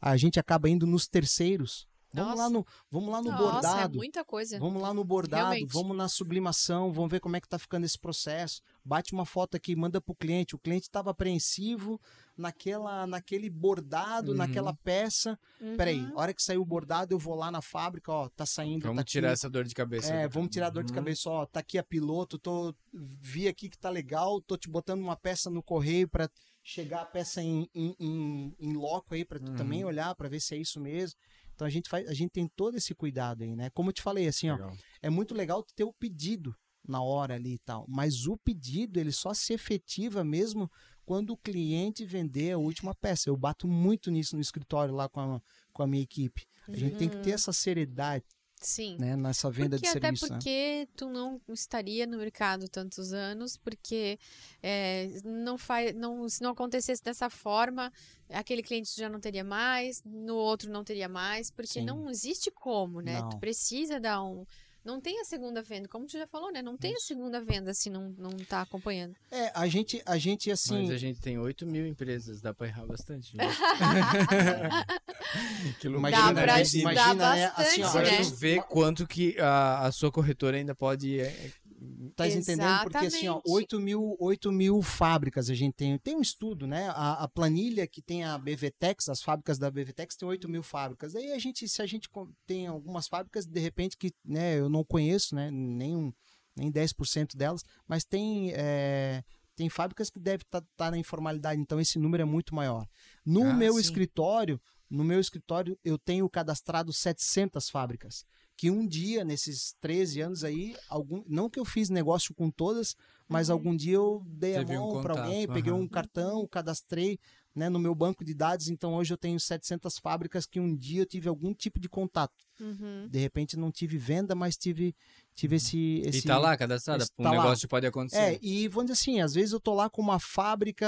Speaker 3: a gente acaba indo nos terceiros. Vamos lá no bordado.
Speaker 2: É muita coisa.
Speaker 3: Vamos lá no bordado,
Speaker 2: realmente.
Speaker 3: Vamos na sublimação, vamos ver como é que tá ficando esse processo. Bate uma foto aqui, manda pro cliente. O cliente estava apreensivo naquele bordado, naquela peça. Peraí, a hora que saiu o bordado, eu vou lá na fábrica, ó, tá saindo.
Speaker 1: Vamos tirar essa dor de cabeça.
Speaker 3: Vamos tirar a dor de cabeça, ó, tá aqui a piloto, vi aqui que tá legal, tô te botando uma peça no correio para chegar a peça em loco aí, para tu também olhar, para ver se é isso mesmo. Então a gente tem todo esse cuidado aí, né? Como eu te falei, assim, legal. Ó, é muito legal ter o pedido na hora ali e tal, mas o pedido ele só se efetiva mesmo quando o cliente vender a última peça. Eu bato muito nisso no escritório lá com a minha equipe. A gente tem que ter essa seriedade.
Speaker 2: Sim.
Speaker 3: Né, nessa venda de serviço.
Speaker 2: Até porque tu não estaria no mercado tantos anos, porque se não acontecesse dessa forma, aquele cliente já não teria mais, no outro não teria mais, porque não existe como, né?
Speaker 3: Não.
Speaker 2: Tu precisa dar não tem a segunda venda, como tu já falou, né? Não tem a segunda venda se não tá acompanhando.
Speaker 3: A gente assim...
Speaker 1: Mas a gente tem 8.000 empresas, dá pra errar bastante.
Speaker 2: Imagina, né? Assim,
Speaker 1: agora tu vê quanto que a sua corretora ainda pode...
Speaker 3: Tá entendendo? Porque assim, ó, 8 mil fábricas a gente tem. Tem um estudo, né? A planilha que tem a BVTEX, as fábricas da BVTEX tem 8 mil fábricas. Daí se a gente tem algumas fábricas, de repente, que, né, eu não conheço, né? Nem 10% delas, mas tem Tem fábricas que devem estar na informalidade, então esse número é muito maior. No meu escritório, eu tenho cadastrado 700 fábricas. Que um dia, nesses 13 anos aí, não que eu fiz negócio com todas, mas algum dia eu dei a mão para alguém, peguei um cartão, cadastrei, né, no meu banco de dados. Então hoje eu tenho 700 fábricas que um dia eu tive algum tipo de contato. De repente não tive venda, mas tive esse...
Speaker 1: E tá lá cadastrada, um negócio pode acontecer.
Speaker 3: E vamos dizer assim, às vezes eu tô lá com uma fábrica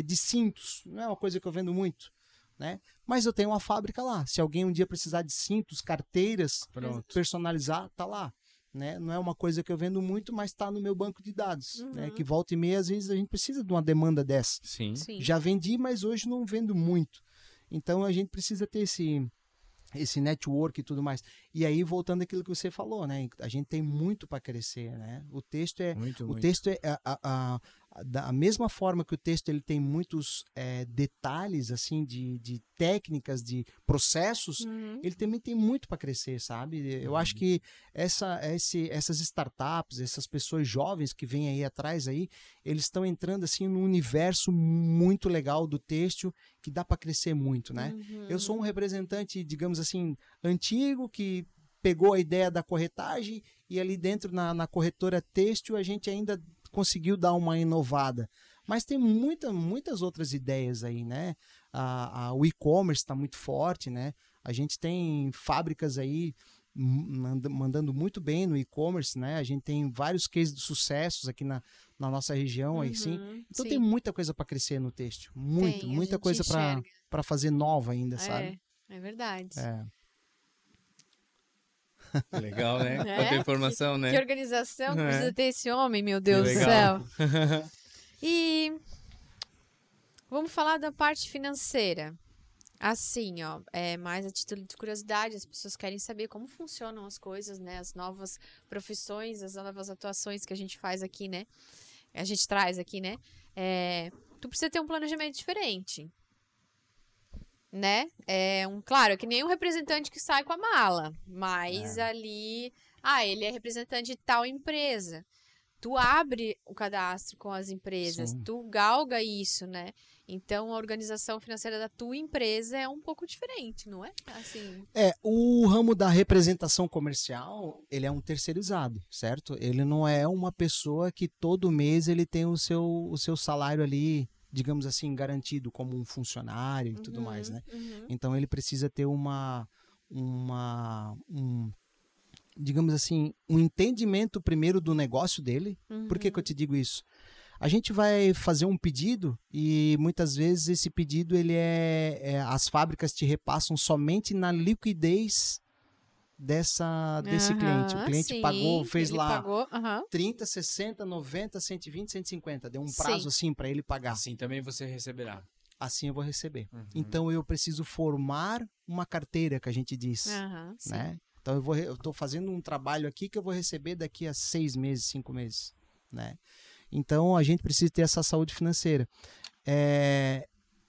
Speaker 3: de cintos, não é uma coisa que eu vendo muito, né? Mas eu tenho uma fábrica lá. Se alguém um dia precisar de cintos, carteiras, personalizar, tá lá. Né? Não é uma coisa que eu vendo muito, mas está no meu banco de dados. Né? Que volta e meia, às vezes, a gente precisa de uma demanda dessa.
Speaker 1: Sim.
Speaker 3: Já vendi, mas hoje não vendo muito. Então a gente precisa ter esse network e tudo mais. E aí, voltando àquilo que você falou, né? A gente tem muito para crescer, né? O texto é... texto é da mesma forma que o texto ele tem muitos detalhes, assim, de técnicas, de processos, ele também tem muito para crescer, sabe? Eu acho que essas startups, essas pessoas jovens que vêm aí atrás, aí, eles estão entrando, assim, num universo muito legal do texto, que dá para crescer muito, né? Eu sou um representante, digamos assim, antigo, que pegou a ideia da corretagem e ali dentro na corretora têxtil a gente ainda conseguiu dar uma inovada. Mas tem muitas outras ideias aí, né? O e-commerce está muito forte, né? A gente tem fábricas aí mandando muito bem no e-commerce, né? A gente tem vários cases de sucessos aqui na nossa região, aí sim. Então tem muita coisa para crescer no têxtil. Muita coisa para fazer nova ainda, sabe?
Speaker 2: É verdade.
Speaker 1: Legal, né? Quanta informação, né?
Speaker 2: Que organização que precisa ter esse homem, meu Deus do céu. E vamos falar da parte financeira. Assim, ó, mais a título de curiosidade, as pessoas querem saber como funcionam as coisas, né? As novas profissões, as novas atuações que a gente faz aqui, né? A gente traz aqui, né? Tu precisa ter um planejamento diferente. Né? Claro, é que nem um representante que sai com a mala, mas ali, ele é representante de tal empresa. Tu abre o cadastro com as empresas, tu galga isso, né? Então, a organização financeira da tua empresa é um pouco diferente, não é? Assim...
Speaker 3: O ramo da representação comercial, ele é um terceirizado, certo? Ele não é uma pessoa que todo mês ele tem o seu salário ali, digamos assim, garantido como um funcionário e tudo mais, né? Então ele precisa ter digamos assim, um entendimento primeiro do negócio dele. Por que eu te digo isso? A gente vai fazer um pedido e muitas vezes esse pedido as fábricas te repassam somente na liquidez desse cliente. O cliente pagou, fez lá 30, 60, 90, 120, 150. Deu um prazo assim para ele pagar.
Speaker 1: Assim também você receberá.
Speaker 3: Assim eu vou receber. Então eu preciso formar uma carteira, que a gente diz. Né? Então eu estou fazendo um trabalho aqui que eu vou receber daqui a 6 meses, 5 meses. Né? Então a gente precisa ter essa saúde financeira.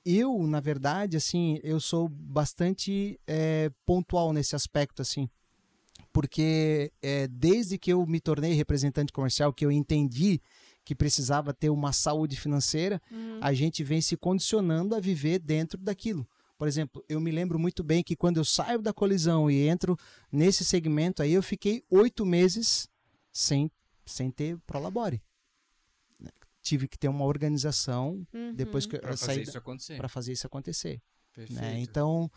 Speaker 3: Eu, na verdade, assim, eu sou bastante pontual nesse aspecto, assim. Porque desde que eu me tornei representante comercial, que eu entendi que precisava ter uma saúde financeira, a gente vem se condicionando a viver dentro daquilo. Por exemplo, eu me lembro muito bem que quando eu saio da colisão e entro nesse segmento aí, eu fiquei 8 meses sem ter Prolabore. Tive que ter uma organização depois que eu saí para fazer isso acontecer. Né? Então,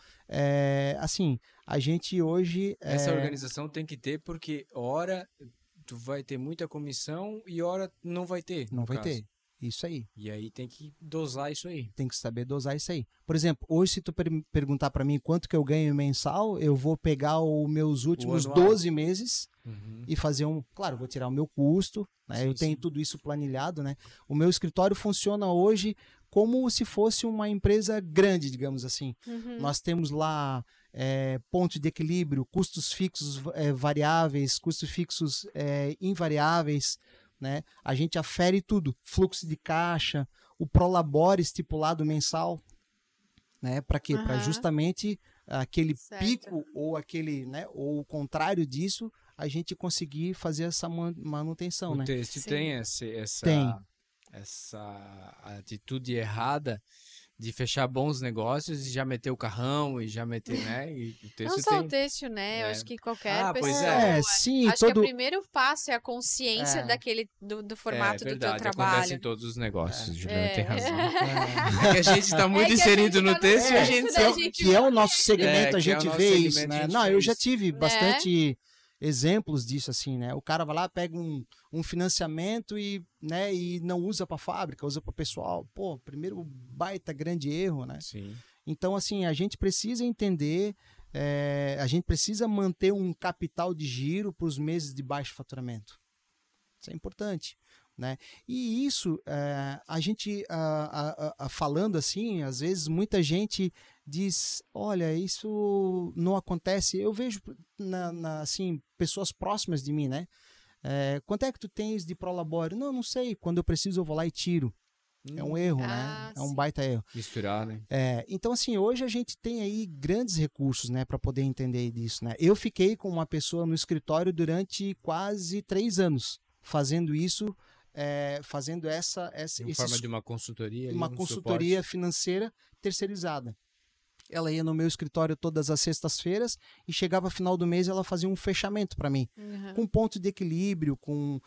Speaker 3: assim, a gente hoje...
Speaker 1: Essa organização tem que ter porque hora tu vai ter muita comissão e hora não vai ter.
Speaker 3: Não vai ter. Isso aí.
Speaker 1: E aí tem que dosar isso aí.
Speaker 3: Tem que saber dosar isso aí. Por exemplo, hoje se tu perguntar para mim quanto que eu ganho mensal, eu vou pegar os meus últimos 12 meses e fazer Claro, vou tirar o meu custo, né? Eu tenho tudo isso planilhado, né? O meu escritório funciona hoje como se fosse uma empresa grande, digamos assim. Nós temos lá pontos de equilíbrio, custos fixos variáveis, custos fixos invariáveis, né? A gente afere tudo, fluxo de caixa, o Prolabore estipulado mensal, né? Para quê? Para justamente aquele pico ou aquele, né? Ou o contrário disso, a gente conseguir fazer essa manutenção, né?
Speaker 1: O texto tem atitude errada de fechar bons negócios e já meter o carrão e já meter, né? E o
Speaker 2: Não só o têxtil, né? Eu acho que qualquer
Speaker 1: pois
Speaker 2: pessoa...
Speaker 3: sim,
Speaker 2: acho que o primeiro passo é a consciência do formato do teu trabalho.
Speaker 1: Acontece em todos os negócios, Juliana tem razão. É que a gente tá muito inserido no têxtil e a gente...
Speaker 3: Que é o nosso segmento, a gente vê isso, né? Não, eu já tive
Speaker 2: Né?
Speaker 3: bastante exemplos disso, assim, né? O cara vai lá, pega um financiamento e não usa para fábrica, usa para pessoal. Pô, primeiro baita grande erro, né?
Speaker 1: Sim.
Speaker 3: Então, assim, a gente precisa entender, a gente precisa manter um capital de giro para os meses de baixo faturamento. Isso é importante, né? E isso, a gente falando assim, às vezes muita gente diz, olha, isso não acontece. Eu vejo assim, pessoas próximas de mim, né? Quanto é que tu tens de prolabore? Não sei. Quando eu preciso, eu vou lá e tiro. É um erro, né? É um baita erro.
Speaker 1: Misturar, né?
Speaker 3: Então, assim, hoje a gente tem aí grandes recursos, né, para poder entender disso, né? Eu fiquei com uma pessoa no escritório durante quase 3 anos, fazendo isso, fazendo
Speaker 1: em forma de uma consultoria.
Speaker 3: Uma consultoria financeira terceirizada. Ela ia no meu escritório todas as sextas-feiras e chegava final do mês ela fazia um fechamento para mim, com ponto de equilíbrio, com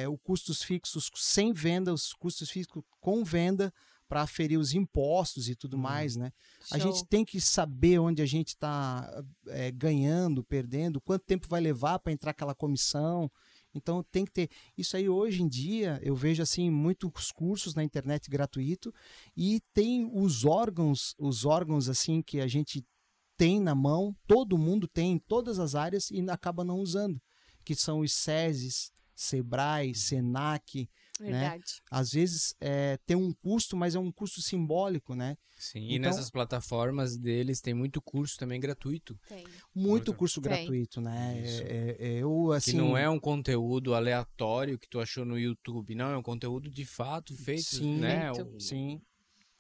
Speaker 3: os custos fixos sem venda, os custos fixos com venda para aferir os impostos e tudo mais, né?
Speaker 2: Show.
Speaker 3: A gente tem que saber onde a gente está ganhando, perdendo, quanto tempo vai levar para entrar aquela comissão. Então tem que ter. Isso aí hoje em dia eu vejo assim muitos cursos na internet gratuito e tem os órgãos assim que a gente tem na mão, todo mundo tem em todas as áreas e acaba não usando, que são os SESIs, Sebrae, Senac.
Speaker 2: Verdade.
Speaker 3: Né? Às vezes tem um custo, mas é um custo simbólico, né?
Speaker 1: Sim, e nessas plataformas deles tem muito curso também gratuito.
Speaker 2: Tem.
Speaker 3: Muito curso gratuito, né? Assim,
Speaker 1: que não é um conteúdo aleatório que tu achou no YouTube, não, é um conteúdo de fato feito,
Speaker 3: sim,
Speaker 1: né?
Speaker 3: Sim.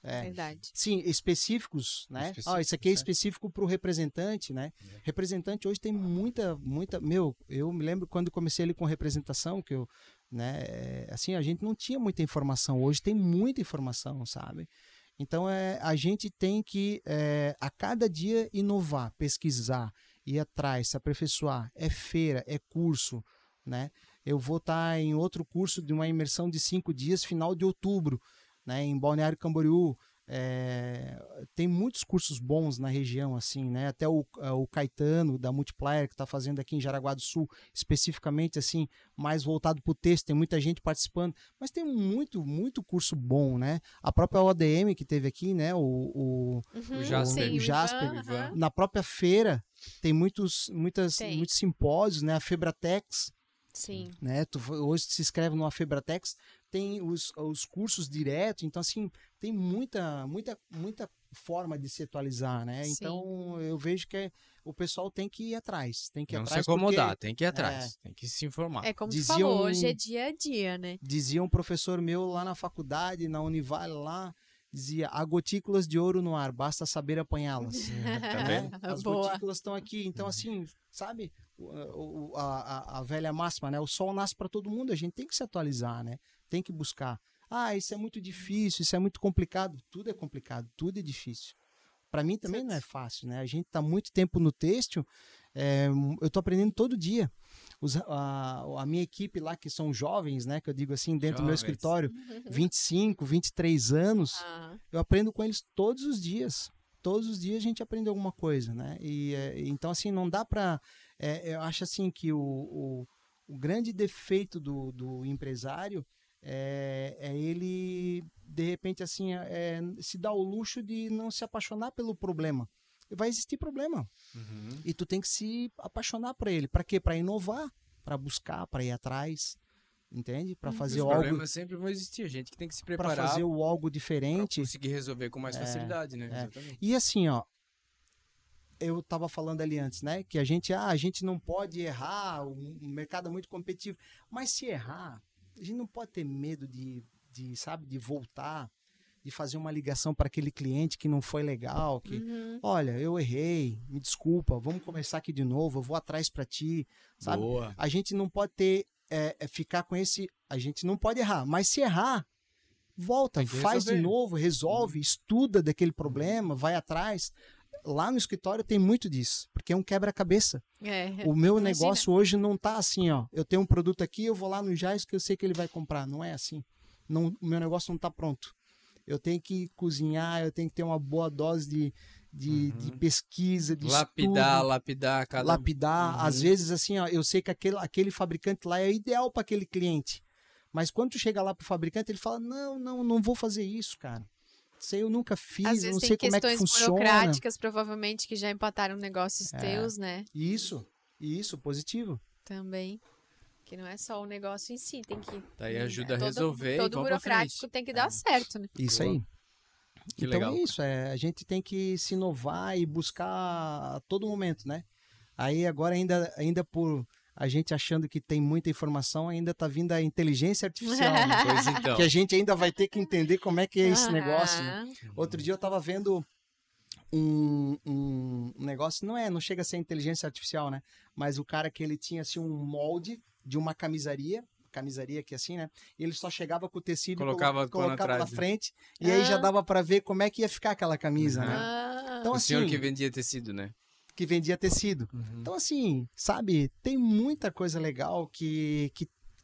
Speaker 2: Verdade.
Speaker 3: Sim, específicos, né? Isso aqui é específico para o representante, né? Representante hoje tem muita... eu me lembro quando comecei ali com representação, que eu, né? Assim, a gente não tinha muita informação. Hoje tem muita informação, sabe? Então, a gente tem que, a cada dia, inovar, pesquisar, ir atrás, se aperfeiçoar. É feira, é curso, né? Eu vou estar em outro curso de uma imersão de 5 dias, final de outubro, né, em Balneário Camboriú. Tem muitos cursos bons na região, assim, né? Até o Caetano, da Multiplier, que está fazendo aqui em Jaraguá do Sul, especificamente, assim, mais voltado para o texto, tem muita gente participando, mas tem muito curso bom, né? A própria ODM que teve aqui, né? O Jasper, na própria feira, tem muitos simpósios, né? A Febratex.
Speaker 2: Sim.
Speaker 3: Né? Tu hoje se inscreve numa Febratex, tem os cursos direto, então assim, tem muita forma de se atualizar, né? Sim. Então eu vejo que o pessoal tem que ir atrás, tem que ir
Speaker 1: não
Speaker 3: atrás.
Speaker 1: Se acomodar, tem que ir atrás, tem que se informar.
Speaker 2: É como tu falou, hoje é dia a dia, né?
Speaker 3: Dizia um professor meu lá na faculdade, na Univale lá, dizia, há gotículas de ouro no ar, basta saber apanhá-las.
Speaker 1: Tá vendo?
Speaker 3: As gotículas estão aqui, então assim, sabe, a velha máxima, né? O sol nasce para todo mundo, a gente tem que se atualizar, né? Tem que buscar. Isso é muito difícil, isso é muito complicado. Tudo é complicado, tudo é difícil. Para mim também não é fácil, né? A gente tá muito tempo no têxtil, eu tô aprendendo todo dia. A minha equipe lá, que são jovens, né? Que eu digo assim, dentro do meu escritório, 25, 23 anos, eu aprendo com eles todos os dias. Todos os dias a gente aprende alguma coisa, né? Então, assim, não dá para... eu acho assim que o grande defeito do empresário é ele, de repente, assim, se dar o luxo de não se apaixonar pelo problema. Vai existir problema. E tu tem que se apaixonar por ele. Para quê? Para inovar, para buscar, para ir atrás. Entende? Para fazer algo...
Speaker 1: Os problemas sempre vão existir. A gente que tem que se preparar
Speaker 3: para fazer algo diferente.
Speaker 1: Para conseguir resolver com mais facilidade, né? Exatamente.
Speaker 3: E assim, ó, eu estava falando ali antes, né? Que a gente não pode errar, o mercado é muito competitivo. Mas se errar, a gente não pode ter medo de voltar, de fazer uma ligação para aquele cliente que não foi legal, que, olha, eu errei, me desculpa, vamos começar aqui de novo, eu vou atrás para ti, sabe?
Speaker 1: Boa.
Speaker 3: A gente não pode ter ficar com esse... A gente não pode errar, mas se errar, volta, faz de novo, resolve, estuda daquele problema, vai atrás. Lá no escritório tem muito disso, porque é um quebra-cabeça. O meu negócio hoje não tá assim, ó. Eu tenho um produto aqui, eu vou lá no Jais que eu sei que ele vai comprar. Não é assim. Não, o meu negócio não tá pronto. Eu tenho que cozinhar, eu tenho que ter uma boa dose de pesquisa, de
Speaker 1: lapidar cada...
Speaker 3: Lapidar. Às vezes, assim, ó, eu sei que aquele fabricante lá é ideal para aquele cliente. Mas quando tu chega lá pro fabricante, ele fala, não vou fazer isso, cara. Isso aí eu nunca fiz,
Speaker 2: às vezes
Speaker 3: não sei como é que funciona.
Speaker 2: tem questões burocráticas, provavelmente, que já empataram negócios teus, né?
Speaker 3: Isso, positivo.
Speaker 2: Também. Que não é só o negócio em si, tem que...
Speaker 1: Daí ajuda a resolver
Speaker 2: todo burocrático tem que dar certo, né?
Speaker 3: Isso aí.
Speaker 1: Que
Speaker 3: então
Speaker 1: legal.
Speaker 3: é isso, a gente tem que se inovar e buscar a todo momento, né? Aí agora ainda por a gente achando que tem muita informação, ainda tá vindo a inteligência artificial, né?
Speaker 1: Pois então.
Speaker 3: Que a gente ainda vai ter que entender como é que é esse negócio, né? Outro dia eu tava vendo um negócio, não chega a ser inteligência artificial, né? Mas o cara que ele tinha assim um molde de uma camisaria que assim, né? E ele só chegava com o tecido
Speaker 1: colocava
Speaker 3: na frente e aí já dava para ver como é que ia ficar aquela camisa, né? Então,
Speaker 1: o
Speaker 3: assim,
Speaker 1: senhor que vendia tecido, né?
Speaker 3: Que vendia tecido. Então, assim, sabe, tem muita coisa legal que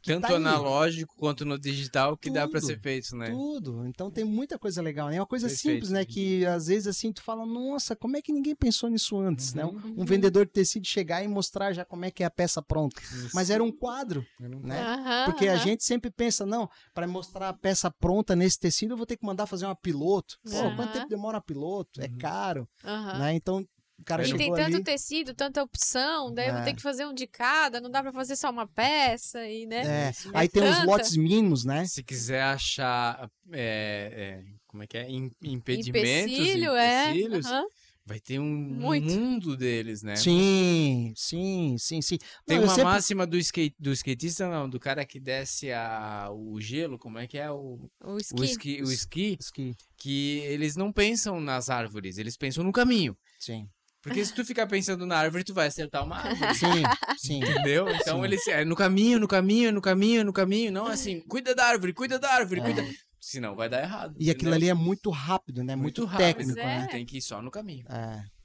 Speaker 1: tanto
Speaker 3: tá
Speaker 1: analógico quanto no digital que dá para ser feito, né?
Speaker 3: Tudo. Então tem muita coisa legal, né? É uma coisa
Speaker 1: Perfeito.
Speaker 3: simples, né? Que às vezes assim tu fala, nossa, como é que ninguém pensou nisso antes, né? Um vendedor de tecido chegar e mostrar já como é que é a peça pronta.
Speaker 1: Isso.
Speaker 3: Mas era um quadro, né? Porque a gente sempre pensa, não, para mostrar a peça pronta nesse tecido eu vou ter que mandar fazer uma piloto. Pô, quanto tempo demora uma piloto? É caro, né? Então o cara
Speaker 2: e tem tanto
Speaker 3: ali...
Speaker 2: tecido, tanta opção, daí eu vou ter que fazer um de cada, não dá pra fazer só uma peça, e, né?
Speaker 3: Aí tem os lotes mínimos, né?
Speaker 1: Se quiser achar, como é que é? Impedimentos,
Speaker 2: empecilhos,
Speaker 1: vai ter um mundo deles, né?
Speaker 3: Sim.
Speaker 1: Tem uma máxima do skatista, não, do cara que desce o gelo, como é que é? O esqui, que eles não pensam nas árvores, eles pensam no caminho.
Speaker 3: Sim.
Speaker 1: Porque se tu ficar pensando na árvore, tu vai acertar uma árvore.
Speaker 3: Sim.
Speaker 1: Entendeu? Então eles no caminho, não assim, cuida da árvore, cuida. Senão vai dar errado.
Speaker 3: E aquilo ali é muito rápido, né? Muito técnico, né?
Speaker 1: Tem que ir só no caminho.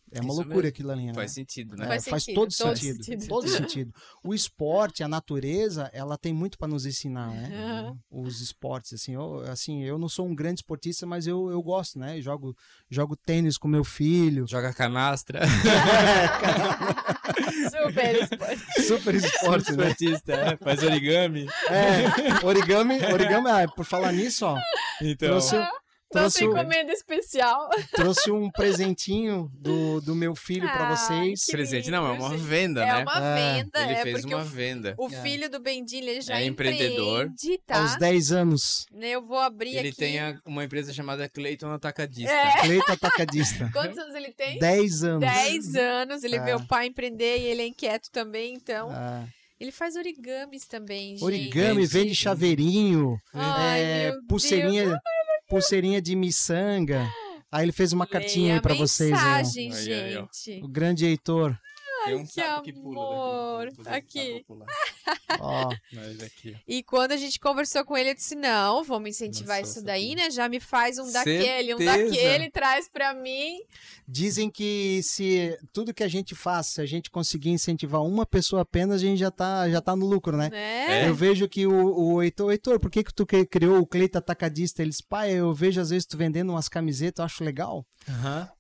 Speaker 3: É uma loucura aquilo ali, né?
Speaker 1: Faz sentido, né?
Speaker 3: Faz todo sentido. Todo sentido. O esporte, a natureza, ela tem muito para nos ensinar, né? Os esportes, assim, eu não sou um grande esportista, mas eu gosto, né? Jogo tênis com meu filho.
Speaker 1: Joga canastra.
Speaker 2: Super esporte,
Speaker 3: né?
Speaker 1: Esportista, faz origami.
Speaker 3: Origami, por falar nisso, ó.
Speaker 1: Então...
Speaker 2: Nossa encomenda especial.
Speaker 3: Trouxe um presentinho do meu filho para vocês.
Speaker 1: Presente não, é uma venda, né?
Speaker 2: É uma venda.
Speaker 1: Ele fez uma venda.
Speaker 2: O filho do Bendinho, ele já
Speaker 1: é empreendedor.
Speaker 2: Tá?
Speaker 3: Aos 10 anos.
Speaker 2: Eu vou abrir
Speaker 1: ele
Speaker 2: aqui.
Speaker 1: Ele tem uma empresa chamada Cleiton Atacadista.
Speaker 3: Cleiton Atacadista.
Speaker 2: Quantos anos ele tem?
Speaker 3: 10 anos.
Speaker 2: 10 anos. Ele vê o pai empreender e ele é inquieto também, então... Ele faz origamis também, gente.
Speaker 3: Origami, vende chaveirinho,
Speaker 2: Ai,
Speaker 3: pulseirinha de miçanga. Aí ele fez uma cartinha aí pra vocês.
Speaker 2: Mensagem, gente.
Speaker 3: O grande Heitor.
Speaker 1: Tem um sapo que pula
Speaker 2: daqui.
Speaker 3: Ó.
Speaker 2: E quando a gente conversou com ele, eu disse, não, vamos incentivar isso daí, né? Já me faz um daquele, traz pra mim.
Speaker 3: Dizem que se tudo que a gente faz, se a gente conseguir incentivar uma pessoa apenas, a gente já tá no lucro, né? Eu vejo que o Heitor, por que tu criou o Cleiton Atacadista? Eles, pai, eu vejo às vezes tu vendendo umas camisetas, eu acho legal.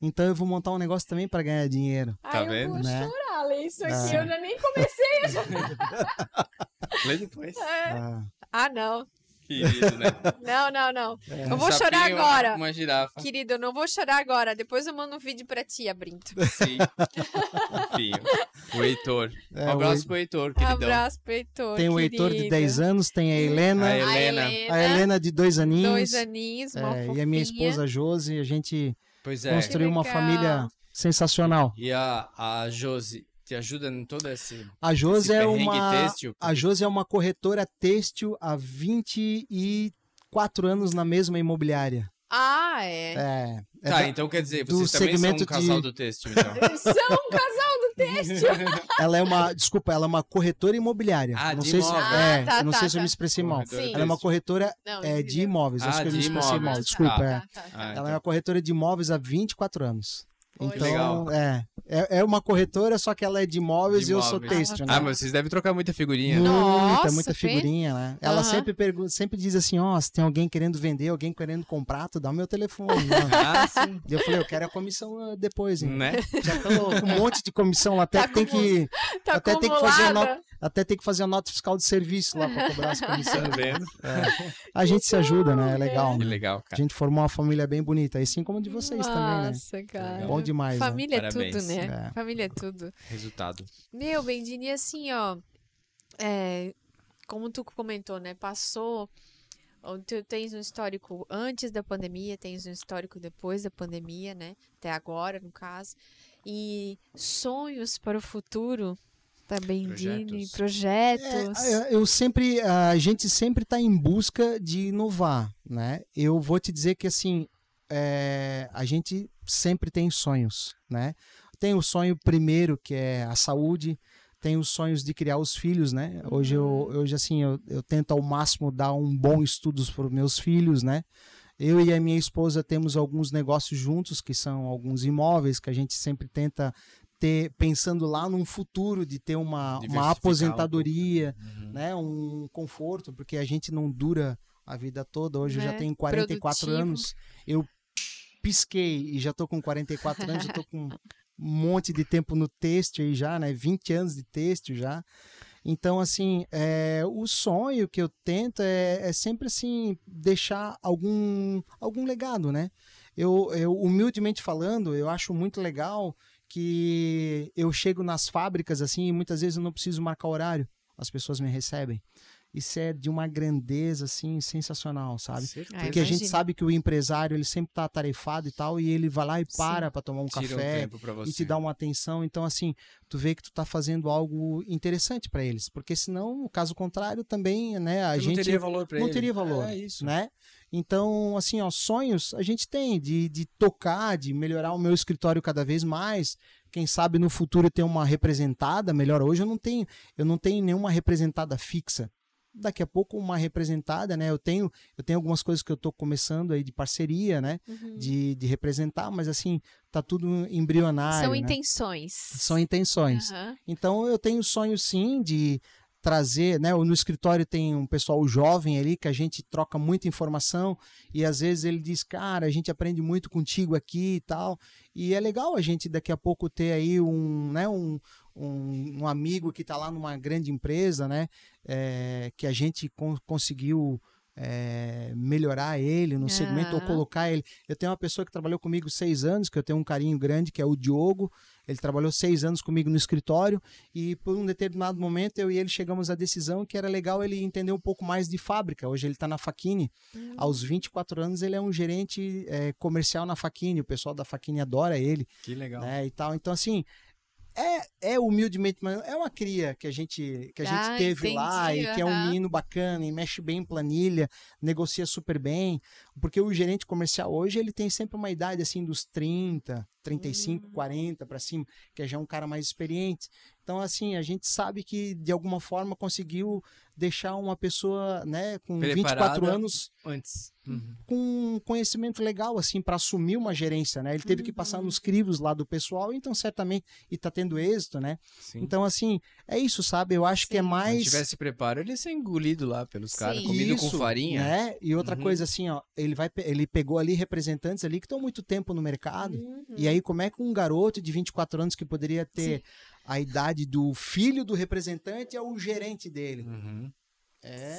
Speaker 3: Então eu vou montar um negócio também pra ganhar dinheiro.
Speaker 1: Tá vendo?
Speaker 2: Eu vou chorar, ler isso aqui, eu já nem comecei.
Speaker 1: Lê depois.
Speaker 2: Não.
Speaker 1: Querido, né?
Speaker 2: Não. Eu vou chorar agora.
Speaker 1: Uma girafa.
Speaker 2: Querido, eu não vou chorar agora. Depois eu mando um vídeo pra ti, abrindo.
Speaker 1: Sim. Filho. O Heitor. Um abraço pro Heitor, queridão.
Speaker 2: Abraço pro Heitor,
Speaker 3: tem o Heitor de 10 anos, tem a Helena.
Speaker 1: A
Speaker 3: Helena de 2 aninhos.
Speaker 2: 2 aninhos, uma fofinha.
Speaker 3: E a minha esposa Josi, a gente
Speaker 1: construiu
Speaker 3: uma família sensacional.
Speaker 1: E a Josi te ajuda em todo esse
Speaker 3: A Josi
Speaker 1: têxtil?
Speaker 3: A Josi é uma corretora têxtil há 24 anos na mesma imobiliária.
Speaker 2: Ah, é.
Speaker 1: Tá, então quer dizer, vocês também são
Speaker 3: segmento
Speaker 1: um casal do têxtil, então.
Speaker 2: São um casal do têxtil.
Speaker 3: Ela é uma corretora imobiliária.
Speaker 1: Ah,
Speaker 3: não
Speaker 1: de
Speaker 3: sei se,
Speaker 1: imóveis.
Speaker 3: não sei se eu me expressei mal.
Speaker 1: Corretora
Speaker 2: Sim.
Speaker 3: Ela é uma corretora
Speaker 2: Não,
Speaker 3: de imóveis. Acho que eu
Speaker 1: de
Speaker 3: me expressei
Speaker 1: imóveis.
Speaker 3: mal. Desculpa.
Speaker 1: Tá.
Speaker 3: Ela é uma corretora de imóveis há 24 anos.
Speaker 2: Olha.
Speaker 3: Então,
Speaker 1: Legal.
Speaker 3: é uma corretora, só que ela é de imóveis
Speaker 1: De
Speaker 3: e eu sou
Speaker 1: imóveis.
Speaker 3: têxtil, né?
Speaker 1: Ah, mas vocês devem trocar muita figurinha.
Speaker 2: Nossa,
Speaker 3: Muita figurinha, né? Ela
Speaker 2: Aham.
Speaker 3: sempre pergunta, sempre diz assim, ó, se tem alguém querendo vender, alguém querendo comprar, tu dá o meu telefone. Né?
Speaker 1: Ah, sim.
Speaker 3: E eu falei, eu quero a comissão depois, hein?
Speaker 1: Né?
Speaker 3: Já tô com um monte de comissão lá, até
Speaker 2: Tá
Speaker 3: que tem que
Speaker 2: Tá
Speaker 3: até tem que fazer a
Speaker 2: acumulada.
Speaker 3: nota, até tem que fazer a nota fiscal de serviço lá para cobrar as comissões.
Speaker 1: Tá vendo?
Speaker 3: A gente se ajuda, né? É legal.
Speaker 1: Que
Speaker 3: Né?
Speaker 1: legal,
Speaker 3: A
Speaker 1: cara.
Speaker 3: gente formou uma família bem bonita, assim como a de vocês também, né?
Speaker 2: Nossa, cara.
Speaker 3: Bom demais, né?
Speaker 2: Família é
Speaker 1: Parabéns.
Speaker 2: tudo, né?
Speaker 3: É.
Speaker 2: Família é tudo.
Speaker 1: Resultado.
Speaker 2: Meu, Bendini, assim, ó. Como tu comentou, né? Passou. Tu tens um histórico antes da pandemia, tens um histórico depois da pandemia, né? Até agora, no caso. E sonhos para o futuro da Bendini, projetos.
Speaker 3: A gente sempre está em busca de inovar, né? Eu vou te dizer que assim, a gente sempre tem sonhos, né? Tem o sonho primeiro, que é a saúde, tem os sonhos de criar os filhos, né? Hoje eu tento ao máximo dar um bom estudos para os meus filhos, né? Eu e a minha esposa temos alguns negócios juntos, que são alguns imóveis que a gente sempre tenta ter, pensando lá num futuro de ter uma aposentadoria, né? Um conforto, porque a gente não dura a vida toda. Hoje eu já tenho 44 anos, eu pisquei e já tô com 44 anos, já tô com um monte de tempo no têxtil aí já, né? 20 anos de têxtil já. Então, assim, o sonho que eu tento é sempre, assim, deixar algum legado, né? Eu, humildemente falando, eu acho muito legal que eu chego nas fábricas, assim, e muitas vezes eu não preciso marcar horário. As pessoas me recebem. Isso é de uma grandeza, assim, sensacional, sabe? Porque a gente sabe que o empresário, ele sempre tá atarefado e tal, e ele vai lá e para tomar um café e te dá uma atenção. Então, assim, tu vê que tu tá fazendo algo interessante para eles. Porque senão, caso contrário, também, né, a gente...
Speaker 1: Não teria valor para eles.
Speaker 3: Não teria valor,
Speaker 1: isso.
Speaker 3: né? Então, assim, ó, sonhos a gente tem de tocar, de melhorar o meu escritório cada vez mais. Quem sabe no futuro ter uma representada melhor. Hoje eu não tenho nenhuma representada fixa. Daqui a pouco uma representada, né? Eu tenho algumas coisas que eu tô começando aí de parceria, né? De representar, mas assim, tá tudo embrionário.
Speaker 2: São
Speaker 3: né?
Speaker 2: intenções.
Speaker 3: São intenções. Então eu tenho sonho sim de trazer, né? No escritório tem um pessoal jovem ali que a gente troca muita informação e às vezes ele diz, cara, a gente aprende muito contigo aqui e tal. E é legal a gente daqui a pouco ter aí um amigo que está lá numa grande empresa, né? Que a gente conseguiu melhorar ele no segmento ou colocar ele. Eu tenho uma pessoa que trabalhou comigo 6 anos, que eu tenho um carinho grande, que é o Diogo. Ele trabalhou 6 anos comigo no escritório e por um determinado momento eu e ele chegamos à decisão que era legal ele entender um pouco mais de fábrica. Hoje ele está na Facchini. Aos 24 anos ele é um gerente comercial na Facchini. O pessoal da Facchini adora ele.
Speaker 1: Que legal.
Speaker 3: Né, e tal. Então, assim, humildemente, mas é uma cria que a gente teve lá e que é um menino bacana e mexe bem em planilha, negocia super bem, porque o gerente comercial hoje ele tem sempre uma idade assim dos 30, 35, 40 para cima, que é já um cara mais experiente. Então, assim, a gente sabe que de alguma forma conseguiu deixar uma pessoa, né, com
Speaker 1: preparada
Speaker 3: 24 anos
Speaker 1: antes.
Speaker 3: com um conhecimento legal, assim, para assumir uma gerência, né? Ele teve que passar nos crivos lá do pessoal, então certamente, e tá tendo êxito, né?
Speaker 1: Sim.
Speaker 3: Então, assim, é isso, sabe? Eu acho que é mais...
Speaker 1: Se tivesse preparo, ele ia ser engolido lá pelos caras, comido com farinha.
Speaker 3: Né? E outra coisa, assim, ó, ele pegou ali representantes ali que estão muito tempo no mercado, e aí como é que um garoto de 24 anos que poderia ter a idade do filho do representante é o gerente dele?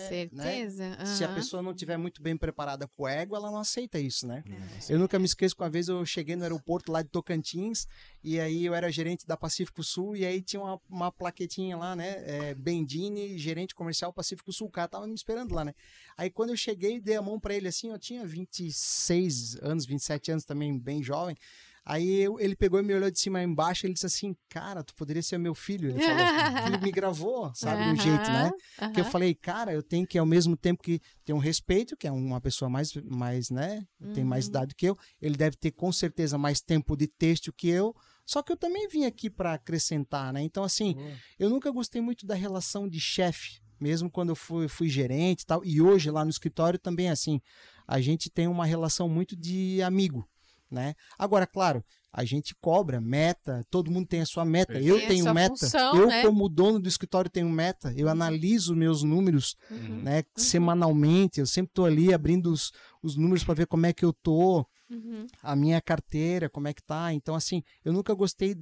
Speaker 2: Certeza.
Speaker 3: Né? Se a pessoa não tiver muito bem preparada com o ego, ela não aceita isso, né? Eu nunca me esqueço que uma vez eu cheguei no aeroporto lá de Tocantins e aí eu era gerente da Pacífico Sul e aí tinha uma plaquetinha lá, né? Bendini, gerente comercial Pacífico Sul. O cara tava me esperando lá, né? Aí quando eu cheguei, dei a mão pra ele assim, eu tinha 26 anos, 27 anos também, bem jovem. Aí ele pegou e me olhou de cima a embaixo e ele disse assim, cara, tu poderia ser meu filho. Ele falou, ele me gravou, sabe, no jeito, né? Que eu falei, cara, eu tenho que, ao mesmo tempo que ter um respeito, que é uma pessoa mais né, tem mais idade que eu, ele deve ter com certeza mais tempo de texto que eu, só que eu também vim aqui para acrescentar, né? Então, assim, eu nunca gostei muito da relação de chefe, mesmo quando eu fui gerente e tal, e hoje lá no escritório também é assim, a gente tem uma relação muito de amigo, né? Agora, claro, a gente cobra meta, todo mundo tem a sua meta, eu tenho meta,
Speaker 2: função,
Speaker 3: eu
Speaker 2: né?
Speaker 3: como dono do escritório tenho meta, eu analiso meus números, né, semanalmente, eu sempre tô ali abrindo os números para ver como é que eu tô, a minha carteira, como é que tá, então assim, eu nunca gostei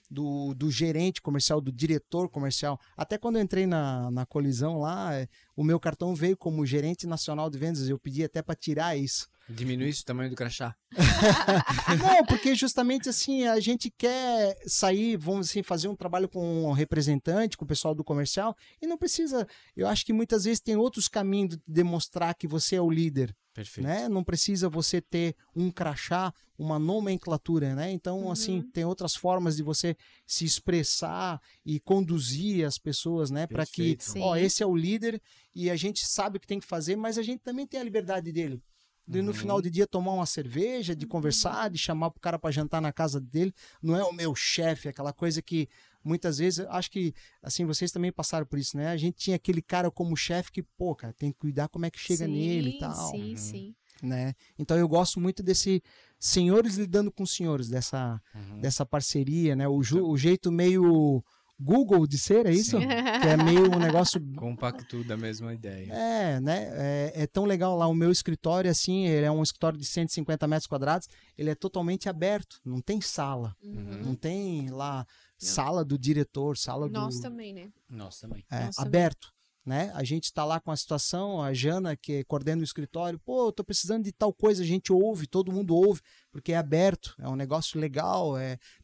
Speaker 3: do gerente comercial, do diretor comercial, até quando eu entrei na Colisão lá, o meu cartão veio como gerente nacional de vendas, eu pedi até para tirar isso.
Speaker 1: Diminuísse o tamanho do crachá.
Speaker 3: Não, porque justamente assim, a gente quer sair, vamos assim, fazer um trabalho com um representante, com o pessoal do comercial, e não precisa, eu acho que muitas vezes tem outros caminhos de demonstrar que você é o líder.
Speaker 1: Perfeito.
Speaker 3: Né? Não precisa você ter um crachá, uma nomenclatura, né? Então, assim, tem outras formas de você se expressar e conduzir as pessoas, né? Para que, ó, esse é o líder e a gente sabe o que tem que fazer, mas a gente também tem a liberdade dele. De no final do dia tomar uma cerveja, de conversar, de chamar o cara para jantar na casa dele. Não é o meu chefe, aquela coisa que muitas vezes, acho que assim, vocês também passaram por isso, né? A gente tinha aquele cara como chefe que, pô, cara, tem que cuidar como é que chega nele e tal.
Speaker 2: Sim.
Speaker 3: Né? Então eu gosto muito desse senhores lidando com senhores, dessa parceria, né? O jeito meio Google de ser, é isso? Que é meio um negócio...
Speaker 1: Compacto da mesma ideia.
Speaker 3: É, né? É tão legal lá. O meu escritório, assim, ele é um escritório de 150 metros quadrados, ele é totalmente aberto, não tem sala. Não tem lá sala do diretor, sala do...
Speaker 2: Nós também, né?
Speaker 1: Nós também.
Speaker 3: Aberto. Né? A gente está lá com a situação, a Jana, que coordena o escritório, pô, eu tô precisando de tal coisa, a gente ouve, todo mundo ouve, porque é aberto, é um negócio legal,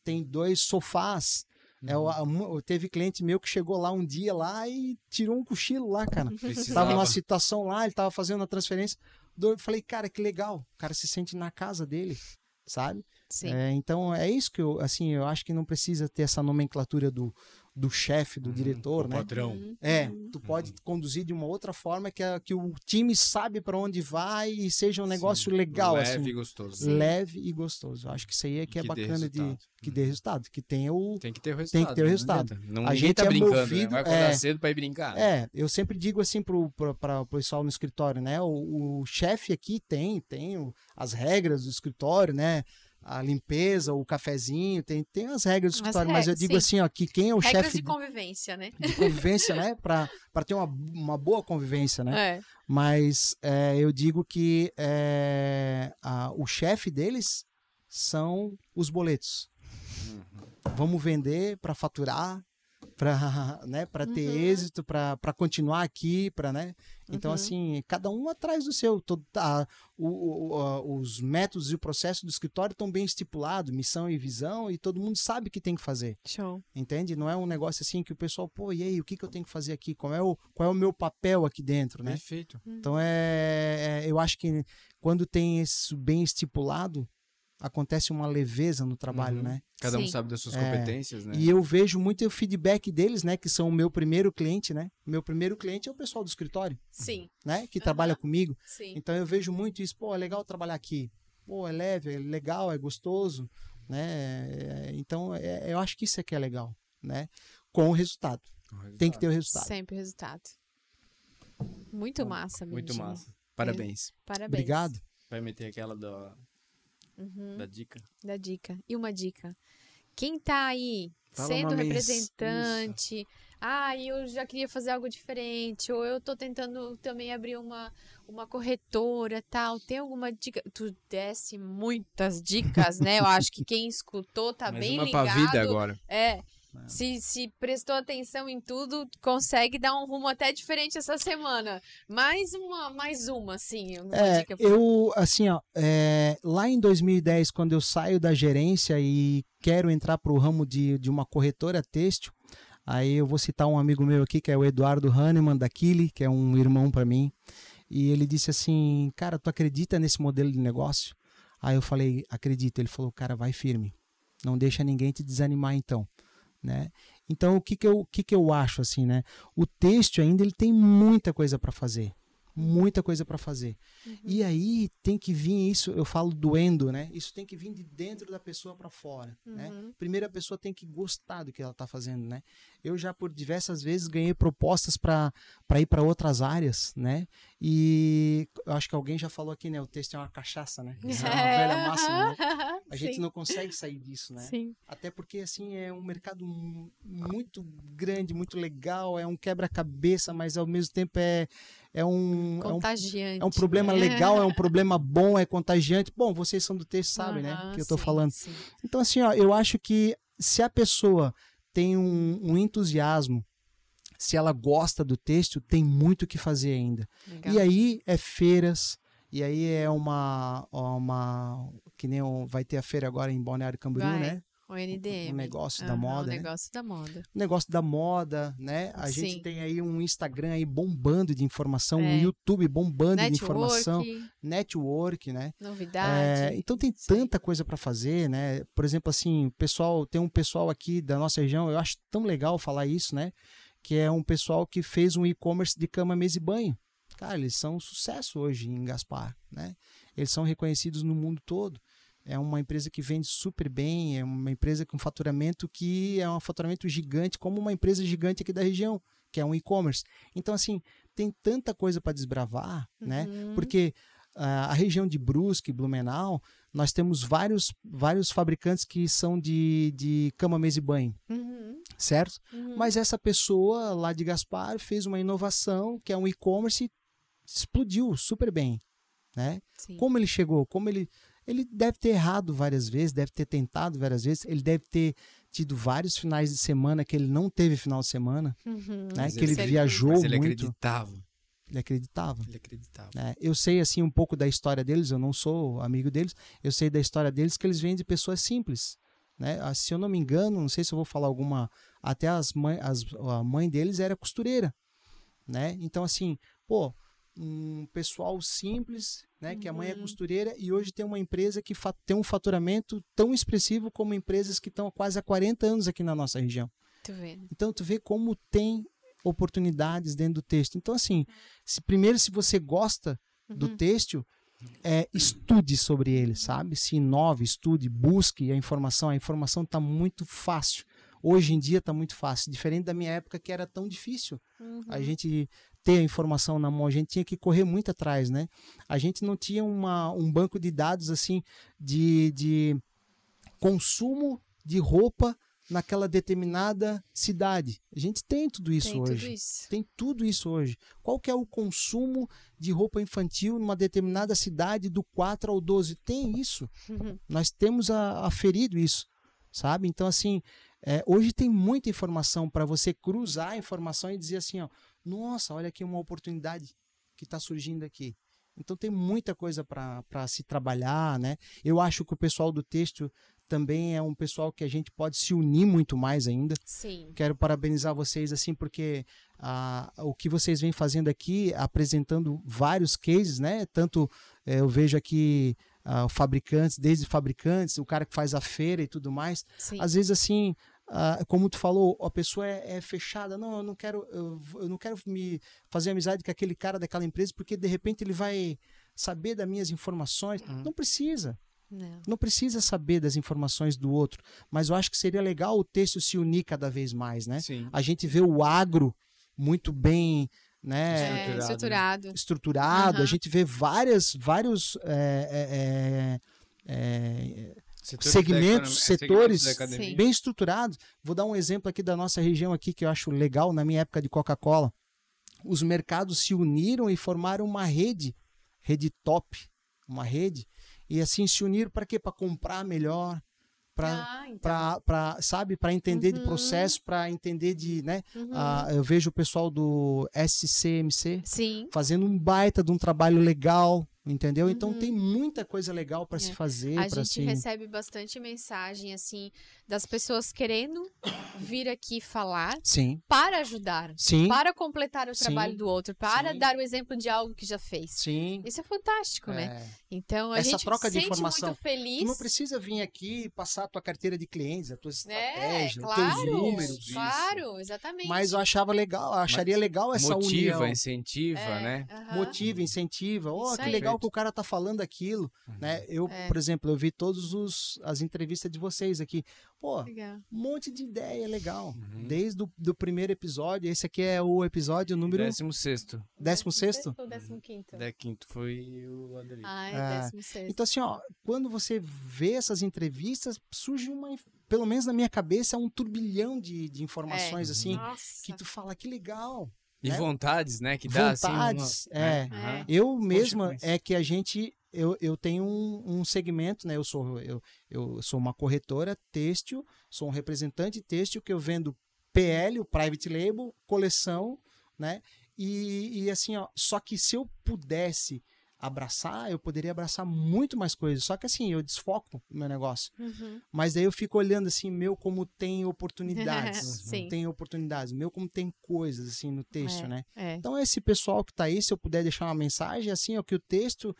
Speaker 3: tem 2 sofás. Teve cliente meu que chegou lá um dia lá e tirou um cochilo lá, cara. Estava numa situação lá, ele estava fazendo a transferência. Eu falei, cara, que legal. O cara se sente na casa dele, sabe?
Speaker 2: Sim.
Speaker 3: Então é isso que eu acho que não precisa ter essa nomenclatura do chefe, do diretor, né?
Speaker 1: Patrão.
Speaker 3: Tu pode conduzir de uma outra forma que o time sabe para onde vai e seja um negócio legal,
Speaker 1: leve
Speaker 3: assim.
Speaker 1: E gostoso.
Speaker 3: Leve e gostoso. Eu acho que isso aí é que é bacana que dê resultado, que tenha
Speaker 1: Tem que ter o resultado.
Speaker 3: Tem que ter o resultado.
Speaker 1: A gente tá brincando, movido, né? Vai acordar cedo para ir brincar.
Speaker 3: Eu sempre digo assim pro pessoal no escritório, né? O chefe aqui tem as regras do escritório, né? A limpeza, o cafezinho, tem as regras do escritório, mas eu digo assim, ó, que quem é o chefe...
Speaker 2: Regras de convivência, né?
Speaker 3: De convivência, né? Para ter uma boa convivência, né? Mas eu digo que o chefe deles são os boletos. Vamos vender para faturar, para ter êxito, para continuar aqui, né? Então, assim, cada um atrás do seu. Os métodos e o processo do escritório estão bem estipulados, missão e visão, e todo mundo sabe o que tem que fazer.
Speaker 2: Show.
Speaker 3: Entende? Não é um negócio assim que o pessoal, pô, e aí, o que eu tenho que fazer aqui? Qual é o meu papel aqui dentro, né?
Speaker 1: Perfeito.
Speaker 3: Então, eu acho que quando tem isso bem estipulado, acontece uma leveza no trabalho, né?
Speaker 1: Cada um sabe das suas competências, né?
Speaker 3: E eu vejo muito o feedback deles, né? Que são o meu primeiro cliente, né? Meu primeiro cliente é o pessoal do escritório.
Speaker 2: Sim.
Speaker 3: Né? Que trabalha comigo.
Speaker 2: Sim.
Speaker 3: Então eu vejo muito isso. Pô, é legal trabalhar aqui. Pô, é leve, é legal, é gostoso, né? Então eu acho que isso é que é legal, né? Com o resultado. Tem que ter o resultado.
Speaker 2: Sempre o resultado. Muito massa,
Speaker 1: Muito massa. Parabéns.
Speaker 2: Parabéns.
Speaker 3: Obrigado.
Speaker 1: Vai meter aquela da dica.
Speaker 2: Da dica. E uma dica. Quem tá aí
Speaker 1: Fala
Speaker 2: sendo
Speaker 1: uma
Speaker 2: representante, eu já queria fazer algo diferente, ou eu tô tentando também abrir uma corretora, tal, tem alguma dica? Tu desse muitas dicas, né? Eu acho que quem escutou tá bem ligado.
Speaker 1: Pra vida agora.
Speaker 2: Se prestou atenção em tudo, consegue dar um rumo até diferente essa semana. Mais uma, assim. Dica.
Speaker 3: Lá em 2010, quando eu saio da gerência e quero entrar para o ramo de uma corretora têxtil, aí eu vou citar um amigo meu aqui, que é o Eduardo Hahnemann, da Kili, que é um irmão para mim, e ele disse assim, cara, tu acredita nesse modelo de negócio? Aí eu falei, acredito. Ele falou, cara, vai firme. Não deixa ninguém te desanimar, então. Né? Então, o que eu acho, assim, né? O têxtil ainda ele tem muita coisa para fazer. Muita coisa para fazer. E aí tem que vir isso, eu falo doendo, né? Isso tem que vir de dentro da pessoa para fora, né? Primeiro a pessoa tem que gostar do que ela tá fazendo, né? Eu já por diversas vezes ganhei propostas para ir para outras áreas, né? E eu acho que alguém já falou aqui, né? O têxtil é uma cachaça, né? Isso é uma velha máxima, né? A gente não consegue sair disso, né?
Speaker 2: Sim.
Speaker 3: Até porque, assim, é um mercado muito grande, muito legal, é um quebra-cabeça, mas ao mesmo tempo
Speaker 2: contagiante.
Speaker 3: É um problema legal, é um problema bom, é contagiante. Bom, vocês são do texto, sabem, né? Que eu tô falando.
Speaker 2: Sim.
Speaker 3: Então, assim, ó, eu acho que se a pessoa tem um entusiasmo, se ela gosta do têxtil, tem muito o que fazer ainda. Legal. E aí é feiras, e aí é que nem vai ter a feira agora em Balneário Camboriú, né?
Speaker 2: O NDM.
Speaker 3: Um negócio da moda,
Speaker 2: né? Negócio da moda.
Speaker 3: Um negócio da moda, né? A gente tem aí um Instagram aí bombando de informação, um YouTube bombando de informação, network, né?
Speaker 2: Novidade.
Speaker 3: Então tem tanta coisa para fazer, né? Por exemplo, assim, tem um pessoal aqui da nossa região, eu acho tão legal falar isso, né? Que é um pessoal que fez um e-commerce de cama, mesa e banho. Cara, eles são um sucesso hoje em Gaspar, né? Eles são reconhecidos no mundo todo. É uma empresa que vende super bem, é uma empresa com faturamento que é um faturamento gigante, como uma empresa gigante aqui da região, que é um e-commerce. Então, assim, tem tanta coisa para desbravar, né? Porque a região de Brusque, Blumenau, nós temos vários fabricantes que são de cama, mesa e banho, certo? Mas essa pessoa lá de Gaspar fez uma inovação, que é um e-commerce, e explodiu super bem, né? Sim. Como ele chegou? Ele deve ter errado várias vezes, deve ter tentado várias vezes, ele deve ter tido vários finais de semana que ele não teve final de semana, né? Que ele viajou muito.
Speaker 1: Ele acreditava.
Speaker 3: Ele acreditava.
Speaker 1: Ele acreditava.
Speaker 3: Né? Eu sei assim um pouco da história deles, eu não sou amigo deles, eu sei da história deles que eles vêm de pessoas simples. Né? Se eu não me engano, não sei se eu vou falar alguma, até a mãe deles era costureira. Né? Então assim, um pessoal simples, né, que a mãe é costureira e hoje tem uma empresa que tem um faturamento tão expressivo como empresas que estão há quase há 40 anos aqui na nossa região. Então tu vê como tem oportunidades dentro do têxtil. Então assim, se você gosta do têxtil, estude sobre ele, sabe? Se inove, estude, busque a informação está muito fácil. Hoje em dia está muito fácil, diferente da minha época que era tão difícil. A gente ter a informação na mão, a gente tinha que correr muito atrás, né? A gente não tinha um banco de dados assim de consumo de roupa naquela determinada cidade. A gente tem tudo isso hoje. Tem tudo isso hoje. Qual que é o consumo de roupa infantil numa determinada cidade do 4 ao 12? Tem isso. Nós temos aferido isso, sabe? Então assim, hoje tem muita informação para você cruzar a informação e dizer assim, ó, nossa, olha aqui uma oportunidade que está surgindo aqui. Então tem muita coisa para se trabalhar, né? Eu acho que o pessoal do têxtil também é um pessoal que a gente pode se unir muito mais ainda.
Speaker 2: Sim.
Speaker 3: Quero parabenizar vocês assim, porque o que vocês vêm fazendo aqui, apresentando vários cases, né? Tanto eu vejo aqui fabricantes, desde fabricantes, o cara que faz a feira e tudo mais.
Speaker 2: Sim.
Speaker 3: Às vezes assim, como tu falou, a pessoa é fechada. Não, eu não quero me fazer amizade com aquele cara daquela empresa, porque de repente ele vai saber das minhas informações. Não precisa. Não precisa saber das informações do outro. Mas eu acho que seria legal o têxtil se unir cada vez mais, né?
Speaker 1: Sim.
Speaker 3: A gente vê o agro muito bem, né? Estruturado. A gente vê vários segmentos, setores bem estruturados. Vou dar um exemplo aqui da nossa região aqui que eu acho legal. Na minha época de Coca-Cola, os mercados se uniram e formaram uma rede top, uma rede, e assim se uniram para quê? Para comprar melhor, para entender de processo, para entender de, né? Eu vejo o pessoal do SCMC fazendo um baita de um trabalho legal, entendeu? Então tem muita coisa legal para se fazer.
Speaker 2: A gente recebe bastante mensagem, assim, das pessoas querendo vir aqui falar para ajudar, para completar o trabalho do outro, para dar o exemplo de algo que já fez.
Speaker 3: Sim.
Speaker 2: Isso é fantástico, né? Então,
Speaker 3: essa troca de informação,
Speaker 2: muito feliz.
Speaker 3: Tu não precisa vir aqui e passar a tua carteira de clientes, a tua estratégia, os teus números.
Speaker 2: Claro, exatamente.
Speaker 3: Mas eu acharia legal essa união.
Speaker 1: Motiva, incentiva, né?
Speaker 3: Motiva, incentiva. Que legal que o cara tá falando aquilo, né? Eu, por exemplo, eu vi todas as entrevistas de vocês aqui. Pô,
Speaker 2: legal.
Speaker 3: Um monte de ideia legal. Desde do primeiro episódio, esse aqui é o episódio número...
Speaker 1: 16º.
Speaker 3: 16º?
Speaker 2: Ou 15º?
Speaker 1: 15º foi o Adriano.
Speaker 2: É 16º.
Speaker 3: Então, assim, quando você vê essas entrevistas, surge pelo menos na minha cabeça, um turbilhão de informações, assim, que tu fala, que legal.
Speaker 1: E vontades, né? Que
Speaker 3: dá
Speaker 1: vontades,
Speaker 3: assim. Eu mesma, que a gente... Eu tenho um segmento, né? Eu sou uma corretora têxtil, sou um representante têxtil que eu vendo PL, o Private Label, coleção, né? E assim, só que se eu pudesse abraçar, eu poderia abraçar muito mais coisas. Só que assim, eu desfoco o meu negócio. Mas daí eu fico olhando assim, como tem oportunidades. Tem oportunidades. Como tem coisas assim no texto, né? Então esse pessoal que tá aí, se eu puder deixar uma mensagem, assim, que o texto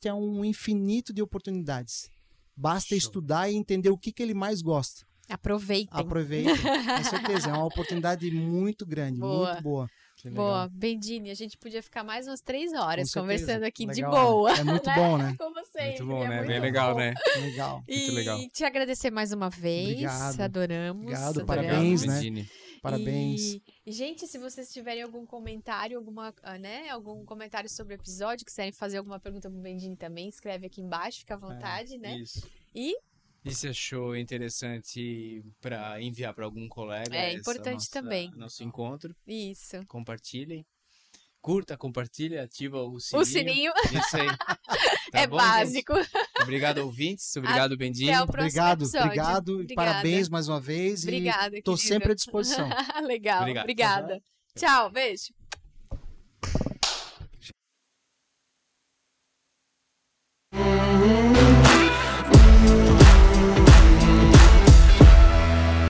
Speaker 3: é um infinito de oportunidades. Basta estudar e entender o que ele mais gosta.
Speaker 2: Aproveitem,
Speaker 3: com certeza. É uma oportunidade muito grande, muito boa.
Speaker 2: Boa, Bendini, a gente podia ficar mais umas 3 horas conversando aqui de boa.
Speaker 3: É muito bom, né?
Speaker 2: Como sempre.
Speaker 1: Muito bom, né? Bem
Speaker 2: legal,
Speaker 1: né?
Speaker 3: Legal.
Speaker 2: Muito legal. E te agradecer mais uma vez.
Speaker 3: Obrigado.
Speaker 2: Adoramos.
Speaker 3: Obrigado, parabéns, né? Parabéns.
Speaker 2: E, gente, se vocês tiverem algum comentário, algum comentário sobre o episódio, quiserem fazer alguma pergunta pro Bendini também, escreve aqui embaixo, fica à vontade, né?
Speaker 1: Isso.
Speaker 2: E
Speaker 1: se achou interessante para enviar para algum colega,
Speaker 2: é importante também.
Speaker 1: Nosso encontro.
Speaker 2: Isso.
Speaker 1: Compartilhem. Curta, compartilha, ativa o sininho.
Speaker 2: O sininho.
Speaker 1: Isso aí.
Speaker 2: Tá bom, básico.
Speaker 1: Gente? Obrigado, ouvintes. Obrigado, Bendini.
Speaker 2: Até o próximo episódio.
Speaker 3: Obrigado. Parabéns mais uma vez.
Speaker 2: Obrigada,
Speaker 3: e tô sempre à disposição.
Speaker 2: Legal. Obrigada. Tchau, beijo.